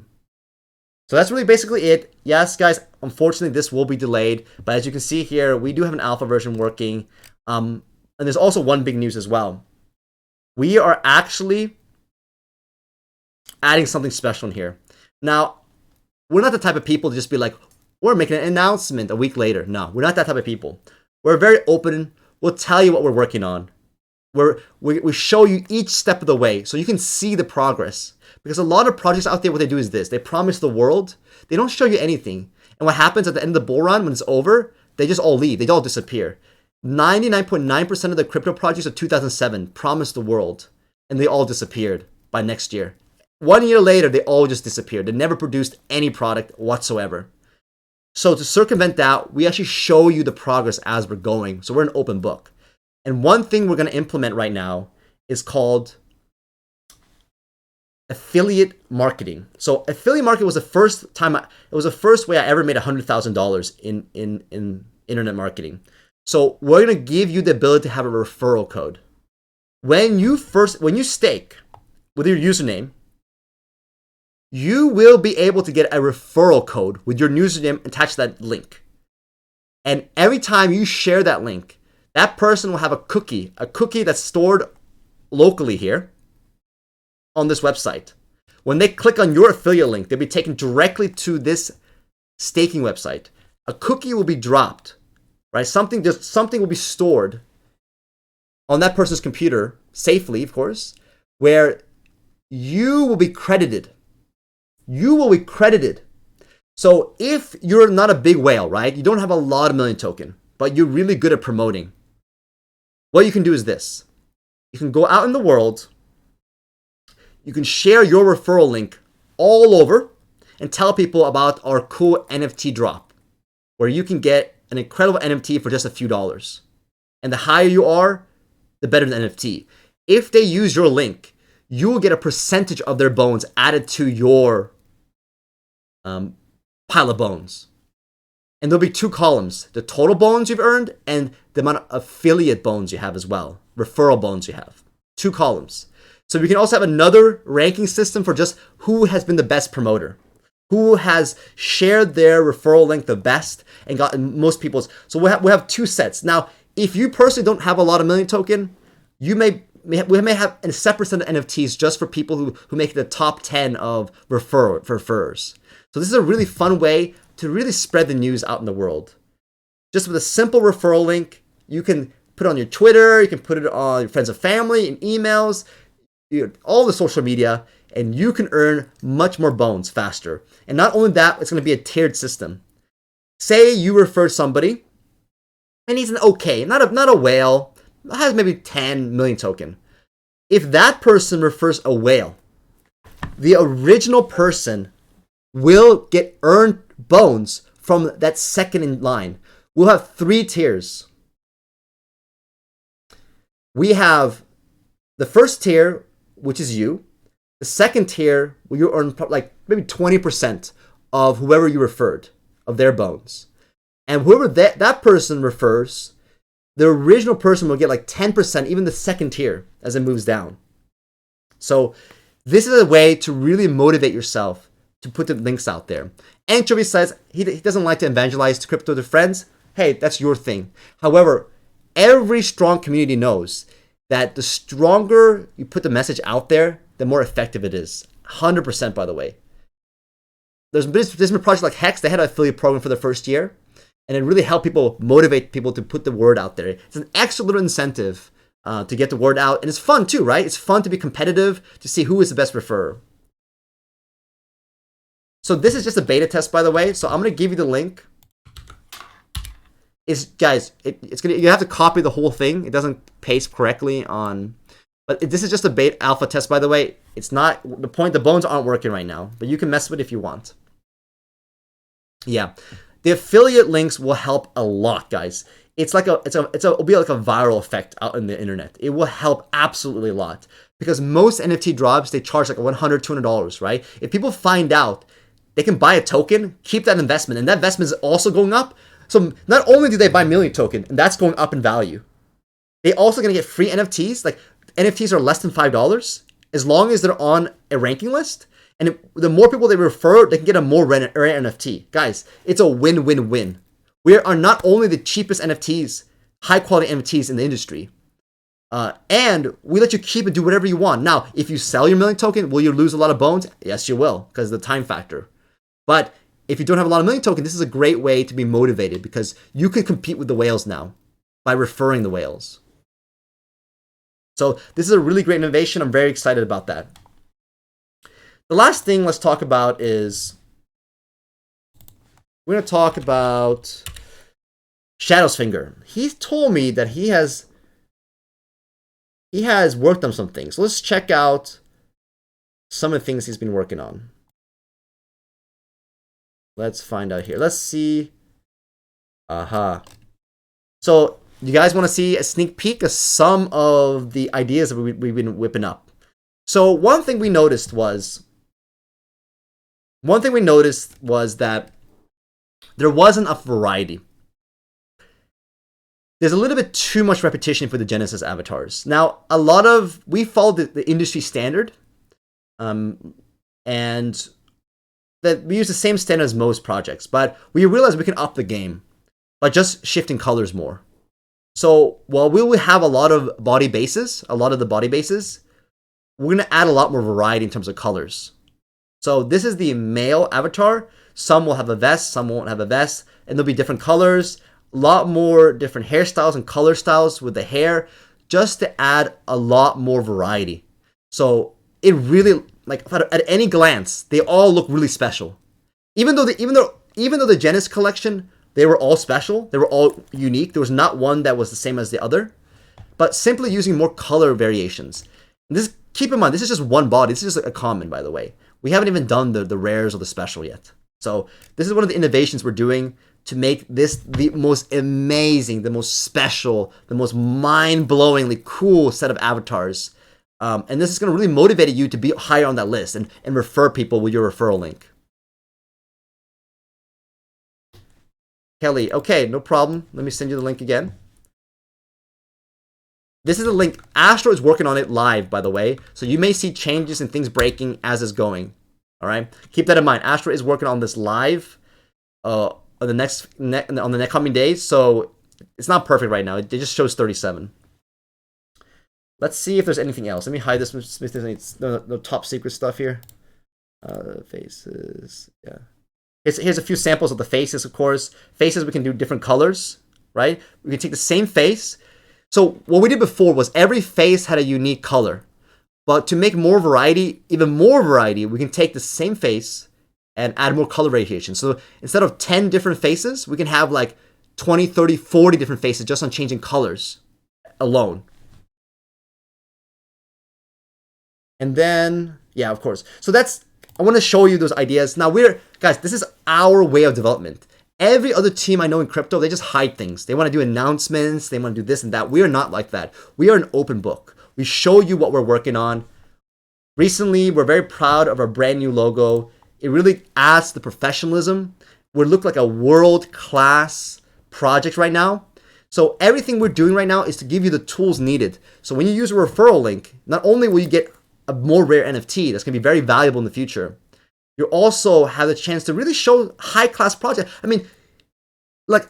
Speaker 5: So that's really basically it. Yes, guys, unfortunately, this will be delayed. But as you can see here, we do have an alpha version working. And there's also one big news as well. We are actually adding something special in here. Now, we're not the type of people to just be like, we're making an announcement a week later. No, we're not that type of people. We're very open. We'll tell you what we're working on. We show you each step of the way so you can see the progress. Because a lot of projects out there, what they do is this. They promise the world. They don't show you anything. And what happens at the end of the bull run, when it's over, they just all leave. They all disappear. 99.9% of the crypto projects of 2007 promised the world. And they all disappeared by next year. 1 year later, they all just disappeared. They never produced any product whatsoever. So to circumvent that, we actually show you the progress as we're going. So we're an open book. And one thing we're going to implement right now is called affiliate marketing. So affiliate marketing was the first way I ever made $100,000 in internet marketing. So we're going to give you the ability to have a referral code. When you stake with your username, you will be able to get a referral code with your username attached to that link. And every time you share that link, that person will have a cookie that's stored locally here on this website. When they click on your affiliate link, they'll be taken directly to this staking website. A cookie will be dropped, right? Something will be stored on that person's computer, safely, of course, where you will be credited. You will be credited. So if you're not a big whale, right? You don't have a lot of million token, but you're really good at promoting. What you can do is this. You can go out in the world. You can share your referral link all over and tell people about our cool NFT drop, where you can get an incredible NFT for just a few dollars. And the higher you are, the better the NFT. If they use your link, you will get a percentage of their bones added to your pile of bones. And there'll be 2 columns, the total bones you've earned and the amount of affiliate bones you have as well, referral bones you have. 2 columns. So we can also have another ranking system for just who has been the best promoter, who has shared their referral link the best and gotten most people's. So we have 2 sets. Now, if you personally don't have a lot of million token, we may have a separate set of NFTs just for people who make the top 10 of referrers. So this is a really fun way to really spread the news out in the world. Just with a simple referral link, you can put it on your Twitter, you can put it on your friends and family, in emails, all the social media, and you can earn much more bones faster. And not only that, it's going to be a tiered system. Say you refer somebody, and he's not a whale, has maybe 10 million token. If that person refers a whale, the original person will get earned bones from that second in line. We'll have 3 tiers. We have the first tier, which is you. The second tier, where you earn like maybe 20% of whoever you referred, of their bones. And whoever that person refers, the original person will get like 10%, even the second tier, as it moves down. So this is a way to really motivate yourself to put the links out there. Anchovy says he doesn't like to evangelize crypto to friends. Hey, that's your thing. However, every strong community knows that the stronger you put the message out there, the more effective it is. 100%, by the way. There's been projects like Hex. They had an affiliate program for the first year, and it really helped motivate people to put the word out there. It's an extra little incentive to get the word out, and it's fun too, right? It's fun to be competitive, to see who is the best referrer. So this is just a beta test, by the way. So I'm going to give you the link. it's gonna, you have to copy the whole thing. It doesn't paste correctly on, but this is just a beta alpha test, by the way. It's not the point. The bones aren't working right now, but you can mess with it if you want. Yeah, the affiliate links will help a lot, guys. It'll be like a viral effect out in the internet. It will help absolutely a lot because most NFT drops, they charge like $100, $200, right? If people find out, they can buy a token, keep that investment, and that investment is also going up. So not only do they buy Million token, and that's going up in value, they also gonna get free NFTs. Like NFTs are less than $5 as long as they're on a ranking list. And the more people they refer, they can get a more rare NFT. Guys, it's a win-win-win. We are not only the cheapest NFTs, high-quality NFTs in the industry, and we let you keep and do whatever you want. Now, if you sell your Million token, will you lose a lot of bones? Yes, you will, because of the time factor. But if you don't have a lot of Million token, this is a great way to be motivated because you can compete with the whales now by referring the whales. So this is a really great innovation. I'm very excited about that. The last thing let's talk about is we're going to talk about Shadow's Finger. He told me that he has worked on some things. So let's check out some of the things he's been working on. Let's find out here. Let's see. So you guys want to see a sneak peek of some of the ideas that we've been whipping up. So one thing we noticed was that there wasn't enough variety. There's a little bit too much repetition for the Genesis avatars. Now, we followed the industry standard, and that we use the same standard as most projects, but we realized we can up the game by just shifting colors more. So while we will have a lot of the body bases, we're going to add a lot more variety in terms of colors. So this is the male avatar. Some will have a vest, some won't have a vest, and there'll be different colors, a lot more different hairstyles and color styles with the hair, just to add a lot more variety. So it really, like at any glance, they all look really special. Even though the Genesis collection, they were all special, they were all unique. There was not one that was the same as the other, but simply using more color variations. And this, keep in mind, this is just one body. This is just a common, by the way. We haven't even done the rares or the special yet. So this is one of the innovations we're doing to make this the most amazing, the most special, the most mind-blowingly cool set of avatars. And this is going to really motivate you to be higher on that list and refer people with your referral link. Kelly, okay, no problem. Let me send you the link again. This is a link. Astro is working on it live, by the way. So you may see changes and things breaking as it's going. All right, keep that in mind. Astro is working on this live on the next coming days. So it's not perfect right now. It just shows 37. Let's see if there's anything else. Let me hide this. If there's no top secret stuff here. Faces, yeah. Here's a few samples of the faces, of course. Faces, we can do different colors, right? We can take the same face. So what we did before was every face had a unique color. But to make more variety, even more variety, we can take the same face and add more color variation. So instead of 10 different faces, we can have like 20, 30, 40 different faces just on changing colors alone. And then, yeah, of course. So I want to show you those ideas. Now guys, this is our way of development. Every other team I know in crypto, they just hide things. They want to do announcements. They want to do this and that. We are not like that. We are an open book. We show you what we're working on. Recently, we're very proud of our brand new logo. It really adds the professionalism. We look like a world-class project right now. So everything we're doing right now is to give you the tools needed. So when you use a referral link, not only will you get a more rare NFT that's going to be very valuable in the future, you also have the chance to really show high-class projects. I mean, like,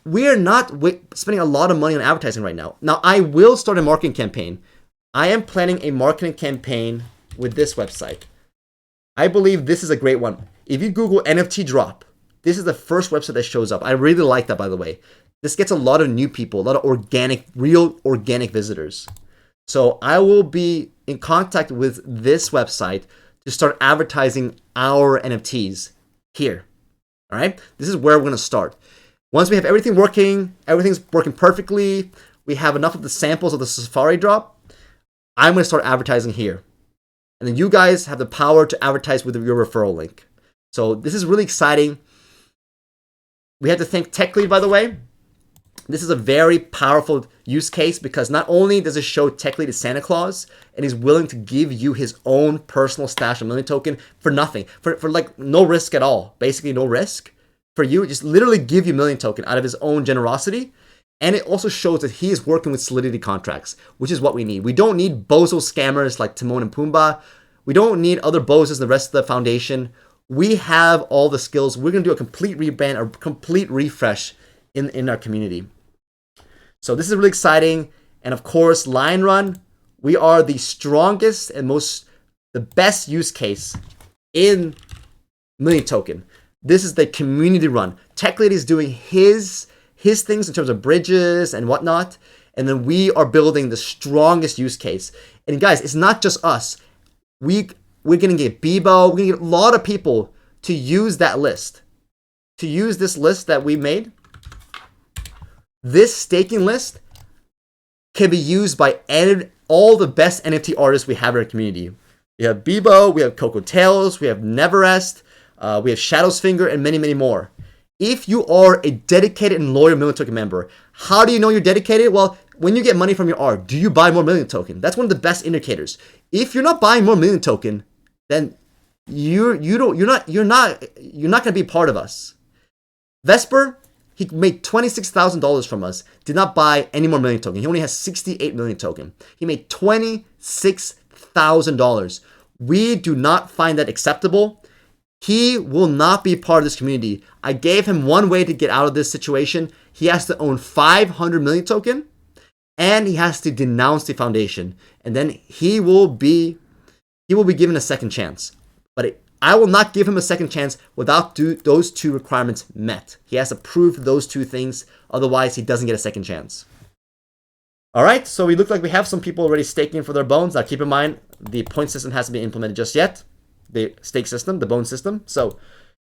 Speaker 5: we are not spending a lot of money on advertising right now. Now, I will start a marketing campaign. I am planning a marketing campaign with this website. I believe this is a great one. If you Google NFT drop, this is the first website that shows up. I really like that, by the way. This gets a lot of new people, a lot of real organic visitors. So I will be in contact with this website to start advertising our NFTs here. All right? This is where we're going to start. Once we have everything working, everything's working perfectly, we have enough of the samples of the Safari drop, I'm going to start advertising here. And then you guys have the power to advertise with your referral link. So this is really exciting. We have to thank TechLead, by the way. This is a very powerful use case because not only does it show TechLead is Santa Claus and he's willing to give you his own personal stash of million token for nothing, for like no risk at all, basically no risk for you, just literally give you million token out of his own generosity. And it also shows that he is working with Solidity contracts, which is what we need. We don't need bozo scammers like Timon and Pumbaa. We don't need other bozos in the rest of the foundation. We have all the skills. We're going to do a complete rebrand or complete refresh in our community. So this is really exciting. And of course, LionRun, we are the strongest and the best use case in million token. This is the community run. TechLead is doing his things in terms of bridges and whatnot. And then we are building the strongest use case. And guys, it's not just us. We're going to get Bebo. We're going to get a lot of people to use that list. To use this list that we made. This staking list can be used by all the best NFT artists we have in our community. We have Bebo, we have Coco Tails, we have Neverest, we have Shadow's Finger, and many, many more. If you are a dedicated and loyal million token member, how do you know you're dedicated? Well, when you get money from your art, do you buy more million token? That's one of the best indicators. If you're not buying more million token, then you're not going to be part of us. Vesper, he made $26,000 from us. Did not buy any more million token. He only has 68 million token. He made $26,000. We do not find that acceptable. He will not be part of this community. I gave him one way to get out of this situation. He has to own 500 million token, and he has to denounce the foundation, and then he will be given a second chance. But I will not give him a second chance without those two requirements met. He has to prove those two things, otherwise he doesn't get a second chance. All right, so we look like we have some people already staking for their bones. Now keep in mind, the point system hasn't been implemented just yet. The stake system, the bone system. So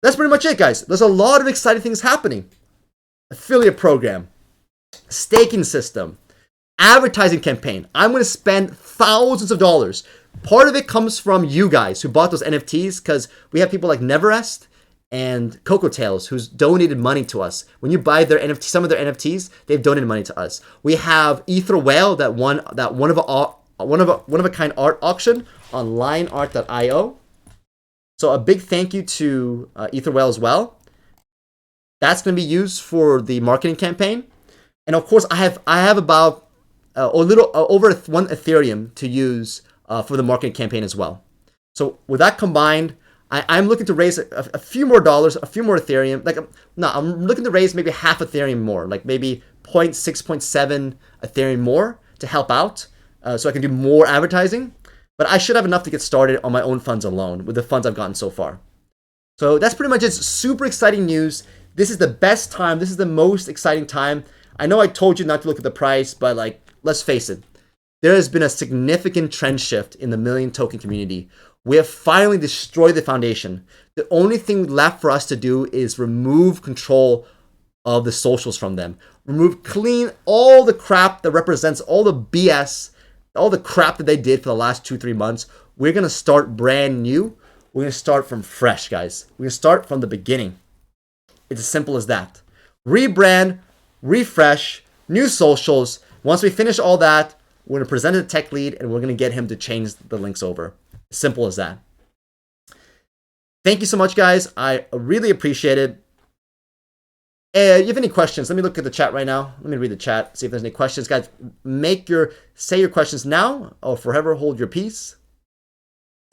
Speaker 5: that's pretty much it, guys. There's a lot of exciting things happening. Affiliate program, staking system, advertising campaign. I'm going to spend thousands of dollars. Part of it comes from you guys who bought those NFTs because we have people like Neverest and Coco Tails who's donated money to us. When you buy their NFT, some of their NFTs, they've donated money to us. We have Ether Whale that won that one of a kind art auction on lionart.io. So a big thank you to Ether Whale as well. That's going to be used for the marketing campaign, and of course I have about over 1 Ethereum to use for the marketing campaign as well. So with that combined, I'm looking to raise a few more dollars, a few more Ethereum. I'm looking to raise maybe half Ethereum more, like maybe 0.6, 0.7 Ethereum more to help out, so I can do more advertising. But I should have enough to get started on my own funds alone with the funds I've gotten so far. So that's pretty much it. Super exciting news. This is the best time. This is the most exciting time. I know I told you not to look at the price, but let's face it. There has been a significant trend shift in the million token community. We have finally destroyed the foundation. The only thing left for us to do is remove control of the socials from them. Clean all the crap that represents all the BS, all the crap that they did for the last 2-3 months. We're going to start brand new. We're going to start from fresh, guys. We're going to start from the beginning. It's as simple as that. Rebrand, refresh, new socials. Once we finish all that, we're going to present it to TechLead and we're going to get him to change the links over. Simple as that. Thank you so much, guys. I really appreciate it. You have any questions? Let me look at the chat right now. Let me read the chat, see if there's any questions. Guys, say your questions now or forever hold your peace.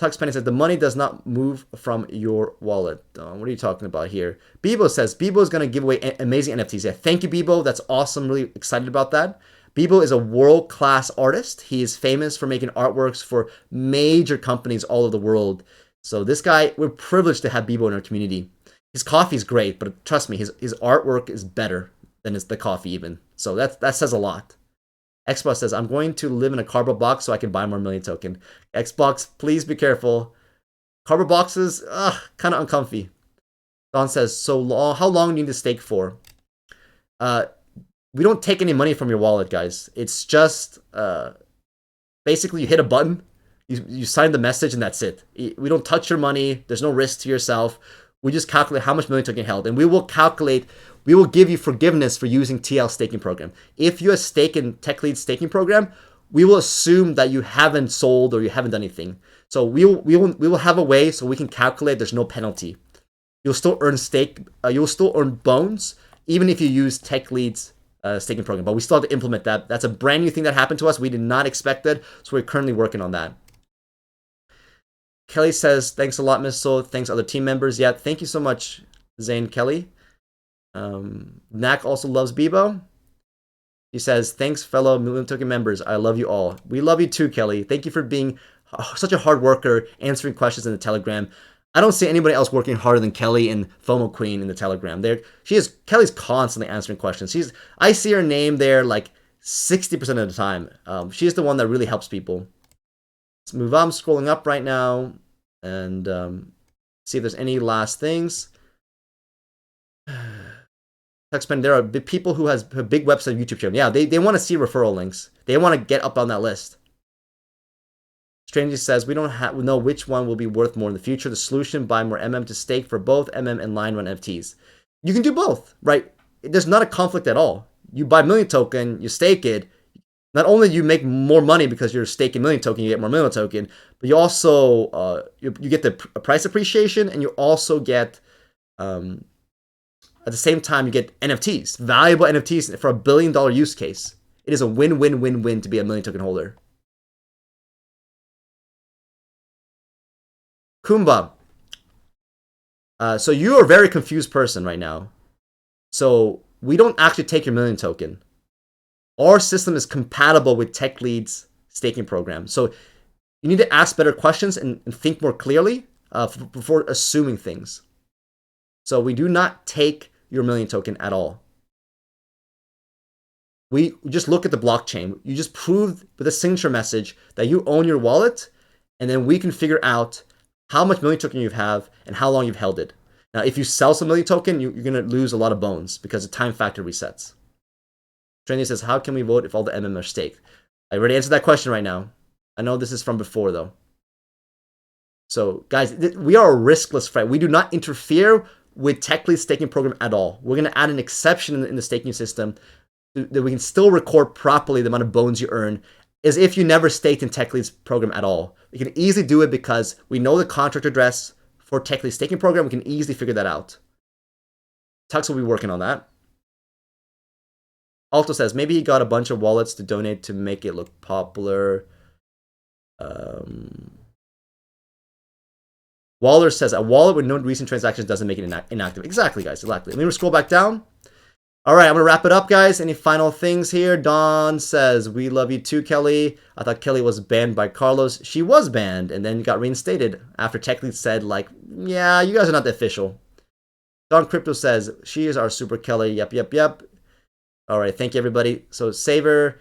Speaker 5: Tux Penny says, the money does not move from your wallet. What are you talking about here? Bebo says, Bebo is going to give away amazing NFTs. Yeah, thank you, Bebo. That's awesome. Really excited about that. Bebo is a world-class artist. He is famous for making artworks for major companies all over the world. So this guy, we're privileged to have Bebo in our community. His coffee is great, but trust me, his artwork is better than the coffee even. So that says a lot. Xbox says, I'm going to live in a cardboard box so I can buy more million token. Xbox, please be careful. Cardboard boxes, kind of uncomfy. Don says, how long do you need to stake for? we don't take any money from your wallet, guys. It's just basically you hit a button, you sign the message, and that's it. We don't touch your money. There's no risk to yourself. We just calculate how much million token held, and we will give you forgiveness for using TL staking program. If you have stake in TechLead's staking program, we will assume that you haven't sold or you haven't done anything. So we will have a way so we can calculate. There's no penalty. You'll still earn you'll still earn bones even if you use TechLead's staking program. But we still have to implement that. That's a brand new thing that happened to us. We did not expect it, so we're currently working on that. Kelly says, thanks a lot, Missile. Thanks, other team members. Yeah, thank you so much, Zane Kelly. Knack also loves Bebo. He says, thanks, fellow Million Token members. I love you all. We love you too, Kelly. Thank you for being such a hard worker, answering questions in the Telegram. I don't see anybody else working harder than Kelly and FOMO Queen in the Telegram. Kelly's constantly answering questions. I see her name there like 60% of the time. She's the one that really helps people. Let's move on. I'm scrolling up right now and see if there's any last things. There are people who has a big website, YouTube channel. Yeah, they want to see referral links. They want to get up on that list. Strangely says, we don't know which one will be worth more in the future. The solution, buy more MM to stake for both MM and LionRun NFTs. You can do both, right? There's not a conflict at all. You buy million token, you stake it. Not only do you make more money because you're staking million token, you get more million token, but you also you get the price appreciation, and you also get at the same time you get NFTs, valuable NFTs for $1 billion use case. It is a win-win-win-win to be a million token holder. Kumba. So you are a very confused person right now. So we don't actually take your million token. Our system is compatible with TechLead's staking program. So you need to ask better questions and think more clearly before assuming things. So we do not take your million token at all. We just look at the blockchain. You just prove with a signature message that you own your wallet, and then we can figure out how much million token you have and how long you've held it. Now, if you sell some million token, you're going to lose a lot of bones because the time factor resets. Trendy says, how can we vote if all the MM are staked? I already answered that question right now. I know this is from before, though. So, guys, we are a riskless fight. We do not interfere with TechLead's staking program at all. We're going to add an exception in the staking system that we can still record properly the amount of bones you earn as if you never staked in TechLead's program at all. We can easily do it because we know the contract address for TechLead's staking program. We can easily figure that out. Tux will be working on that. Alto says, maybe he got a bunch of wallets to donate to make it look popular. Waller says, a wallet with no recent transactions doesn't make it inactive. Exactly, guys, exactly. Let me scroll back down. All right, I'm going to wrap it up, guys. Any final things here? Dawn says, we love you too, Kelly. I thought Kelly was banned by Carlos. She was banned and then got reinstated after TechLead said, like, yeah, you guys are not the official. Don Crypto says, she is our super Kelly. Yep. All right, thank you, everybody. So, Saver.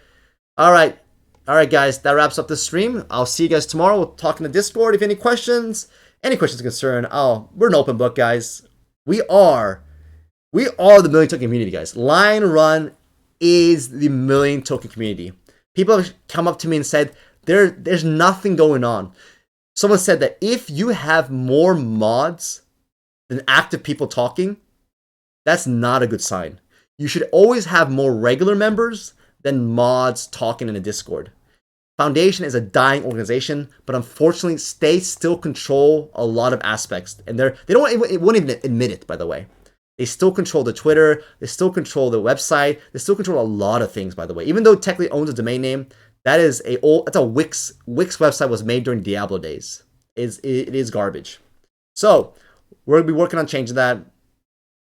Speaker 5: All right, guys, that wraps up the stream. I'll see you guys tomorrow. We'll talk in the Discord. If any questions or concern, we're an open book, guys. We are the million token community, guys. LionRun is the million token community. People have come up to me and said, there's nothing going on. Someone said that if you have more mods than active people talking, that's not a good sign. You should always have more regular members than mods talking in a Discord. Foundation is a dying organization, but unfortunately, they still control a lot of aspects, and it won't even admit it, by the way. They still control the Twitter, they still control the website, they still control a lot of things, by the way. Even though TechLead owns a domain name, that's a Wix website was made during Diablo days. It is garbage. So we're gonna be working on changing that.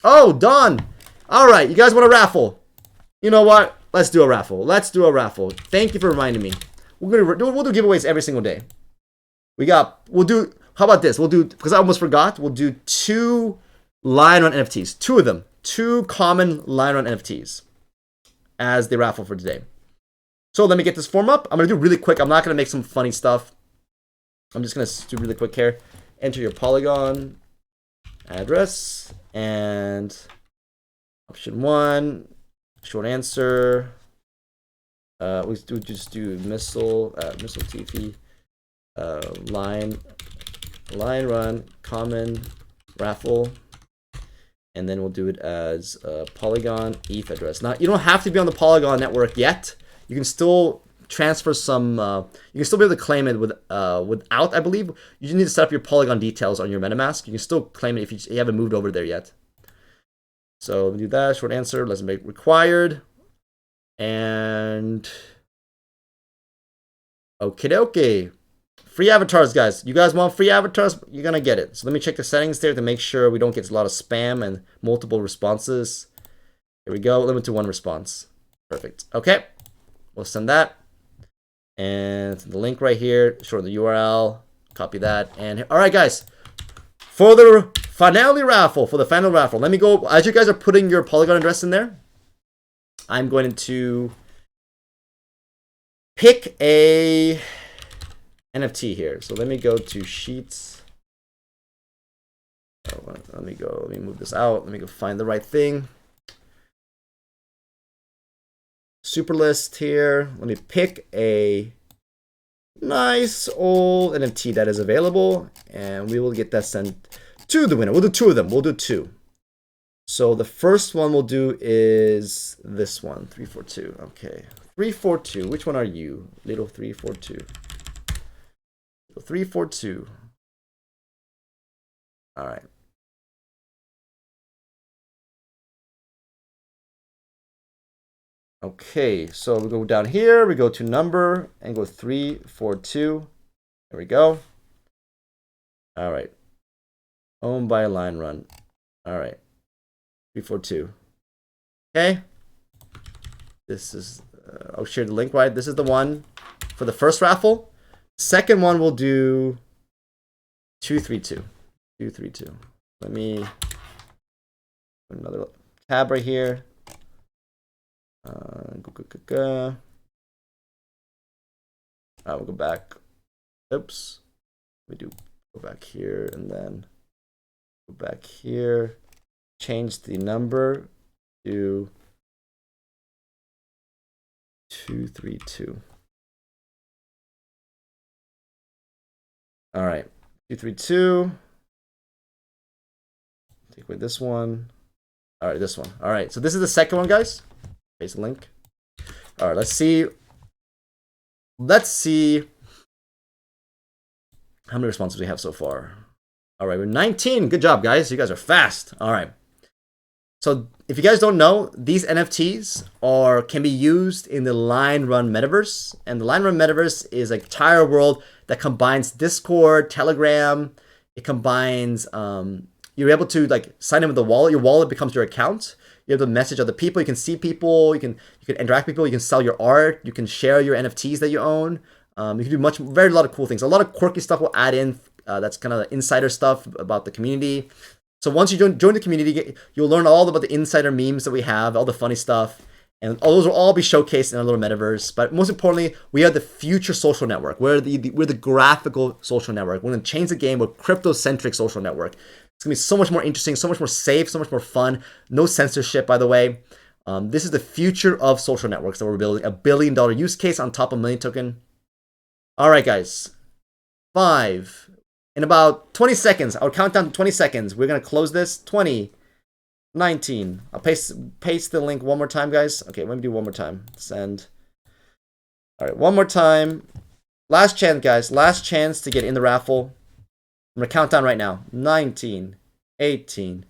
Speaker 5: Oh, done. All right, you guys want a raffle? You know what? Let's do a raffle. Thank you for reminding me. We'll do giveaways every single day. How about this? Because I almost forgot, we'll do 2 LionRun NFTs. 2 of them. 2 common LionRun NFTs as the raffle for today. So let me get this form up. I'm going to do really quick. I'm not going to make some funny stuff. I'm just going to do really quick here. Enter your Polygon address and option 1. Short answer. We just do missile TV, LionRun, common, raffle, and then we'll do it as Polygon ETH address. Now you don't have to be on the Polygon network yet. You can still transfer some. You can still be able to claim it without. I believe you just need to set up your Polygon details on your MetaMask. You can still claim it if you haven't moved over there yet. So we'll do that. Short answer. Let's make required. And okay. Free avatars, guys. You guys want free avatars? You're gonna get it. So let me check the settings there to make sure we don't get a lot of spam and multiple responses. Here we go. Limit to 1 response. Perfect. Okay. We'll send that. And the link right here. Short the URL. Copy that. And all right, guys. For the finale raffle, let me go. As you guys are putting your Polygon address in there, I'm going to pick a NFT here. So let me go to Sheets. Oh, let me move this out. Let me go find the right thing. Super list here. Let me pick a nice old NFT that is available, and we will get that sent to the winner. We'll do 2 of them. We'll do 2. So the first one we'll do is this one, 342. Okay, 342. Which one are you? Little 342. Little 342. All right. Okay, so we go down here. We go to number and go 342. There we go. All right. Owned by LionRun. All right. 342. Okay. This is, I'll share the link, right? This is the one for the first raffle. Second one we'll do 232. 232. Let me put another tab right here. We'll go back. Oops. We do go back here and then go back here. Change the number to 232. All right, 232. Take away this one. All right, this one. All right, so this is the second one, guys. Paste the link. All right, let's see. Let's see how many responses we have so far. All right, we're 19. Good job, guys. You guys are fast. All right. So if you guys don't know, these NFTs can be used in the LionRun metaverse. And the LionRun metaverse is an entire world that combines Discord, Telegram. It combines, you're able to like sign in with the wallet. Your wallet becomes your account. You're able to message other people. You can see people. You can interact with people. You can sell your art. You can share your NFTs that you own. You can do a lot of cool things. A lot of quirky stuff we'll add in. That's kind of insider stuff about the community. So once you join the community, you'll learn all about the insider memes that we have, all the funny stuff, and all those will all be showcased in our little metaverse. But most importantly, we are the future social network. We're the graphical social network. We're gonna change the game. We're crypto-centric social network. It's gonna be so much more interesting, so much more safe, so much more fun. No censorship, by the way. This is the future of social networks that we're building. $1 billion use case on top of Million Token. All right, guys. 5. In about 20 seconds, I'll count down to 20 seconds. We're going to close this. 20, 19. I'll paste the link one more time, guys. Okay, let me do one more time. Send. All right, one more time. Last chance, guys. Last chance to get in the raffle. I'm going to count down right now. 19, 18,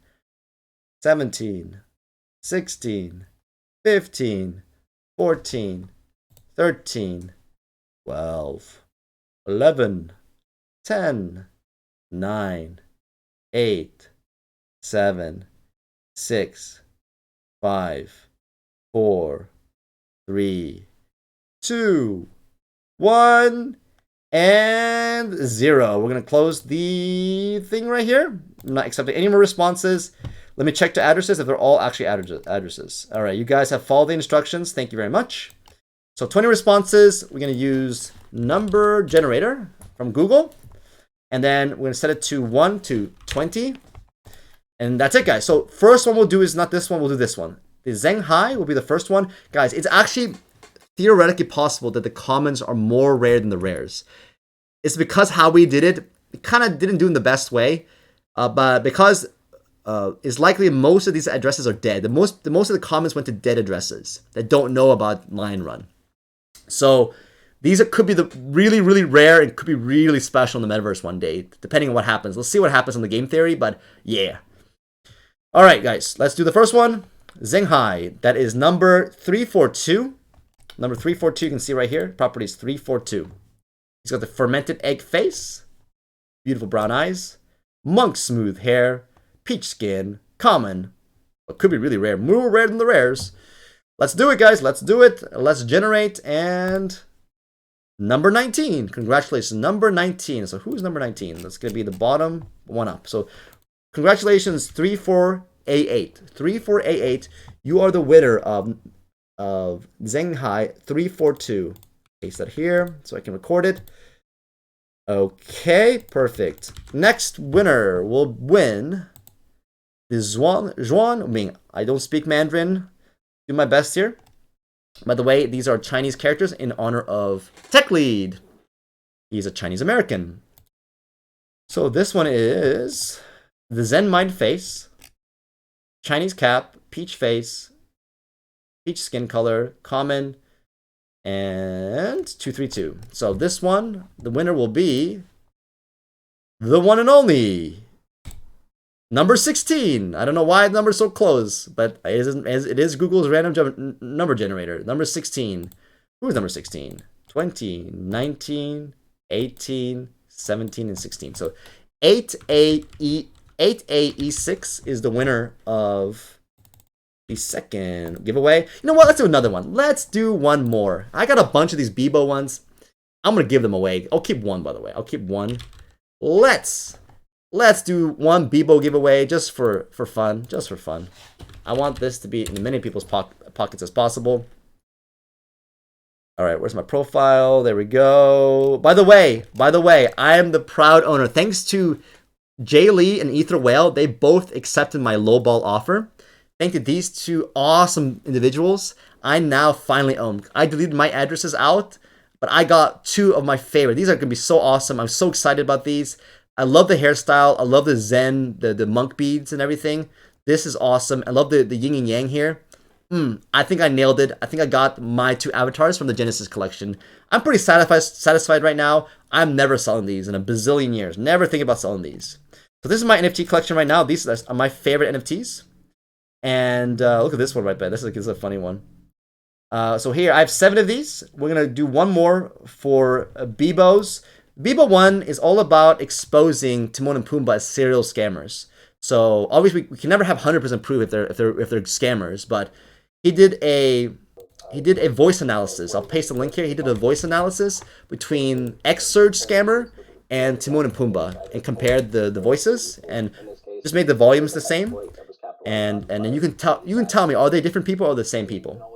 Speaker 5: 17, 16, 15, 14, 13, 12, 11, 10, 9, 8, 7, 6, 5, 4, 3, 2, 1, and 0. We're going to close the thing right here. I'm not accepting any more responses. Let me check the addresses if they're all actually addresses. All right, you guys have followed the instructions. Thank you very much. So 20 responses. We're going to use number generator from Google. And then we're going to set it to 1 to 20. And that's it, guys. So first one we'll do is not this one. We'll do this one. The Zenghai will be the first one. Guys, it's actually theoretically possible that the commons are more rare than the rares. It's because how we did it, we kind of didn't do it in the best way. But because it's likely most of these addresses are dead. The most of the commons went to dead addresses that don't know about LionRun. So these could be the really, really rare and could be really special in the metaverse one day, depending on what happens. Let's see what happens on the game theory, but yeah. All right, guys, let's do the first one. Zenghai, that is number 342. Number 342, you can see right here. Property is 342. He's got the fermented egg face, beautiful brown eyes, monk smooth hair, peach skin, common. It could be really rare, more rare than the rares. Let's do it, guys. Let's do it. Let's generate. And number 19. Congratulations, number 19. So who's number 19? That's going to be the bottom one up. So congratulations, 3488. 3488. You are the winner of Zenghai 342. Paste that here so I can record it. Okay, perfect. Next winner will win the Zhuan Ming. I don't speak Mandarin. Do my best here. By the way, these are Chinese characters in honor of Tech Lead. He's a Chinese American. So this one is the Zen Mind face, Chinese cap, peach face, peach skin color, common, and 232. So this one, the winner will be the one and only number 16. I don't know why the number's so close, but it is Google's random number generator. Number 16. Who is number 16? 20, 19, 18, 17, and 16. So 8AE6 is the winner of the second giveaway. You know what? Let's do another one. Let's do one more. I got a bunch of these Bebo ones. I'm going to give them away. I'll keep one, by the way. I'll keep one. Let's do one Bebo giveaway just for fun. Just for fun. I want this to be in many people's pockets as possible. All right, where's my profile? There we go. By the way, I am the proud owner. Thanks to Jay Lee and Ether Whale, they both accepted my lowball offer. Thanks to these two awesome individuals, I now finally own. I deleted my addresses out, but I got two of my favorite. These are going to be so awesome. I'm so excited about these. I love the hairstyle. I love the Zen, the monk beads and everything. This is awesome. I love the yin and yang here. I think I nailed it. I think I got my two avatars from the Genesis collection. I'm pretty satisfied right now. I'm never selling these in a bazillion years. Never think about selling these. So this is my NFT collection right now. These are my favorite NFTs. And look at this one right there. This is a funny one. So here, I have 7 of these. We're going to do one more for Bebo's. Bebo 1 is all about exposing Timon and Pumbaa as serial scammers. So obviously we can never have 100% proof if they're scammers, but he did a voice analysis. I'll paste the link here. He did a voice analysis between X-Surge scammer and Timon and Pumbaa and compared the voices and just made the volumes the same. And then you can tell me, are they different people or the same people?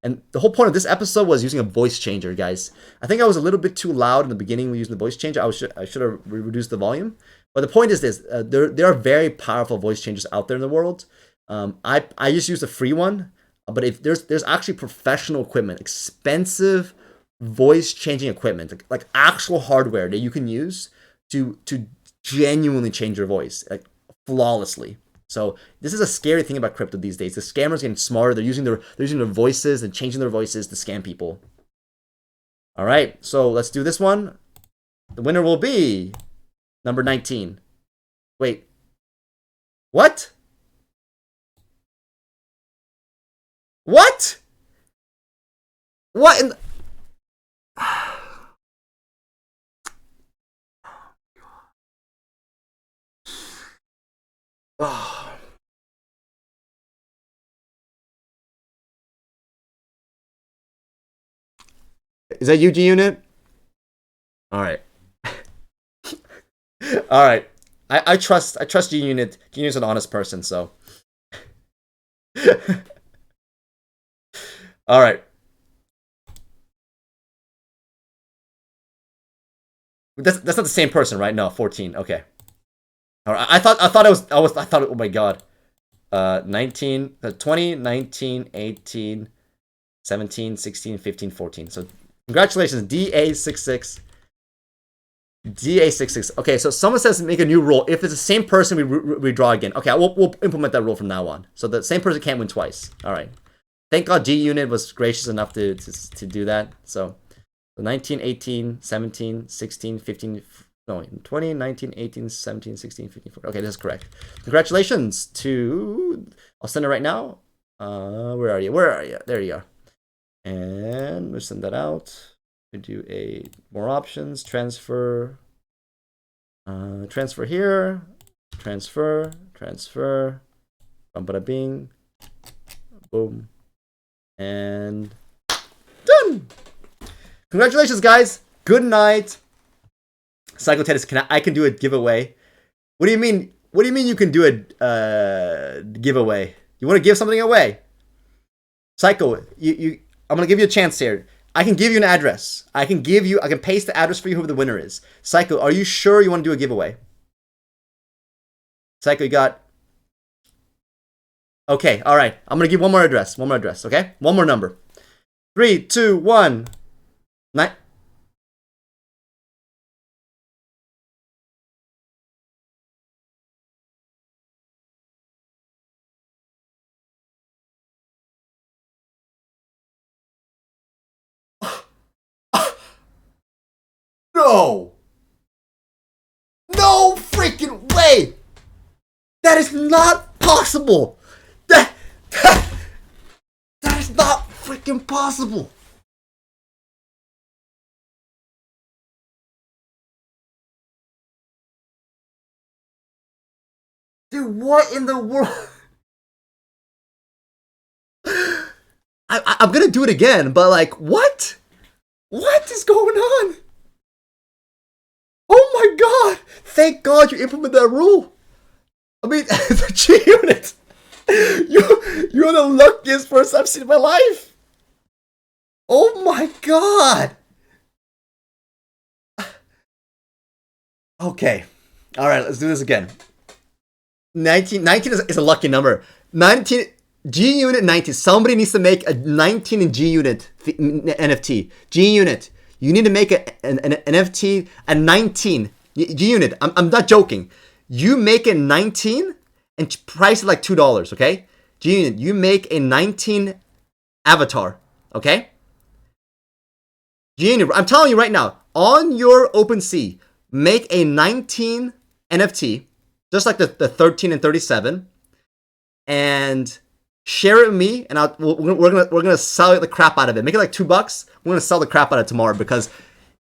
Speaker 5: And the whole point of this episode was using a voice changer, guys. I think I was a little bit too loud in the beginning when using the voice changer. I should have reduced the volume. But the point is this: there are very powerful voice changers out there in the world. I just use the free one, but if there's actually professional equipment, expensive voice changing equipment, like actual hardware that you can use to genuinely change your voice, like flawlessly. So this is a scary thing about crypto these days. The scammers are getting smarter. They're using their voices and changing their voices to scam people. All right, so let's do this one. The winner will be number 19. Wait. What? What? What in the... Oh. Is that UG unit? All right. All right. I trust G unit. G unit's an honest person, so. All right. That's not the same person, right? No, 14. Okay. All right. I thought it was. Oh my god. 20, 19, 18, 17, 16, 15, 14. So congratulations, DA66. DA66. Okay, so someone says make a new rule. If it's the same person, we draw again. Okay, we'll implement that rule from now on. So the same person can't win twice. All right. Thank God GUnit was gracious enough to do that. So 19, 18, 17, 16, 15, no, 20, 19, 18, 17, 16, 15, 14. Okay, this is correct. Congratulations to... I'll send it right now. Where are you? Where are you? There you are. And we'll send that out. We do a more options. Transfer. Transfer here. Transfer. Transfer. Bada bing. Boom. And done. Congratulations, guys. Good night. Psycho Tennis, I can do a giveaway. What do you mean? What do you mean you can do a giveaway? You want to give something away? Psycho, I'm gonna give you a chance here. I can give you an address. I can paste the address for you, whoever the winner is. Psycho, are you sure you want to do a giveaway? Psycho, you got... Okay, all right. I'm gonna give one more address. One more address, okay? One more number. 3, 2, 1. 9. No! No freaking way! That is not possible! That is not freaking possible! Dude, what in the world? I'm gonna do it again, but like, what? What is going on? Oh my god! Thank God you implemented that rule. I mean, the G-Unit. You're the luckiest person I've seen in my life. Oh my god. Okay. All right, let's do this again. 19 is a lucky number. 19 G-Unit 19. Somebody needs to make a 19 in G-Unit NFT. G-Unit. You need to make an NFT a 19 G-Unit. I'm not joking. You make a 19 and price it like $2, okay? G-Unit, you make a 19 avatar, okay? G-Unit, I'm telling you right now, on your OpenSea, make a 19 NFT, just like the 13 and 37, and share it with me, and we're gonna sell the crap out of it. Make it like $2. We're gonna sell the crap out of it tomorrow because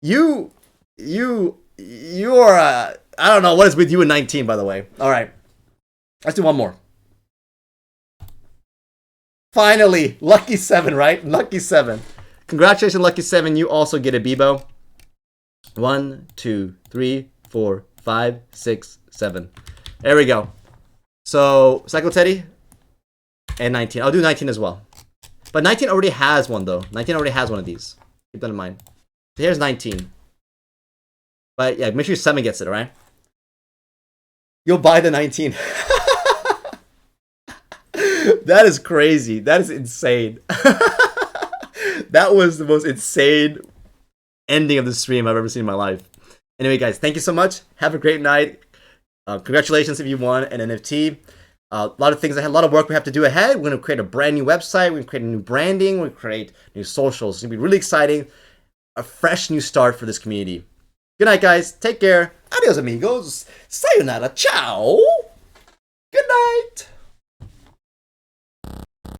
Speaker 5: you are I don't know what is with you in 19, by the way. All right, let's do one more. Finally, lucky 7, right? Lucky 7. Congratulations, lucky 7. You also get a Bebo. 1, 2, 3, 4, 5, 6, 7. There we go. So Psycho Teddy. And 19. I'll do 19 as well. But 19 already has one, though. 19 already has one of these. Keep that in mind. So here's 19. But yeah, make sure 7 gets it, alright? You'll buy the 19. That is crazy. That is insane. That was the most insane ending of the stream I've ever seen in my life. Anyway, guys, thank you so much. Have a great night. Congratulations if you won an NFT. A lot of things, a lot of work we have to do ahead. We're going to create a brand new website. We're going to create a new branding. We're going to create new socials. It's going to be really exciting. A fresh new start for this community. Good night, guys. Take care. Adios, amigos. Sayonara. Ciao.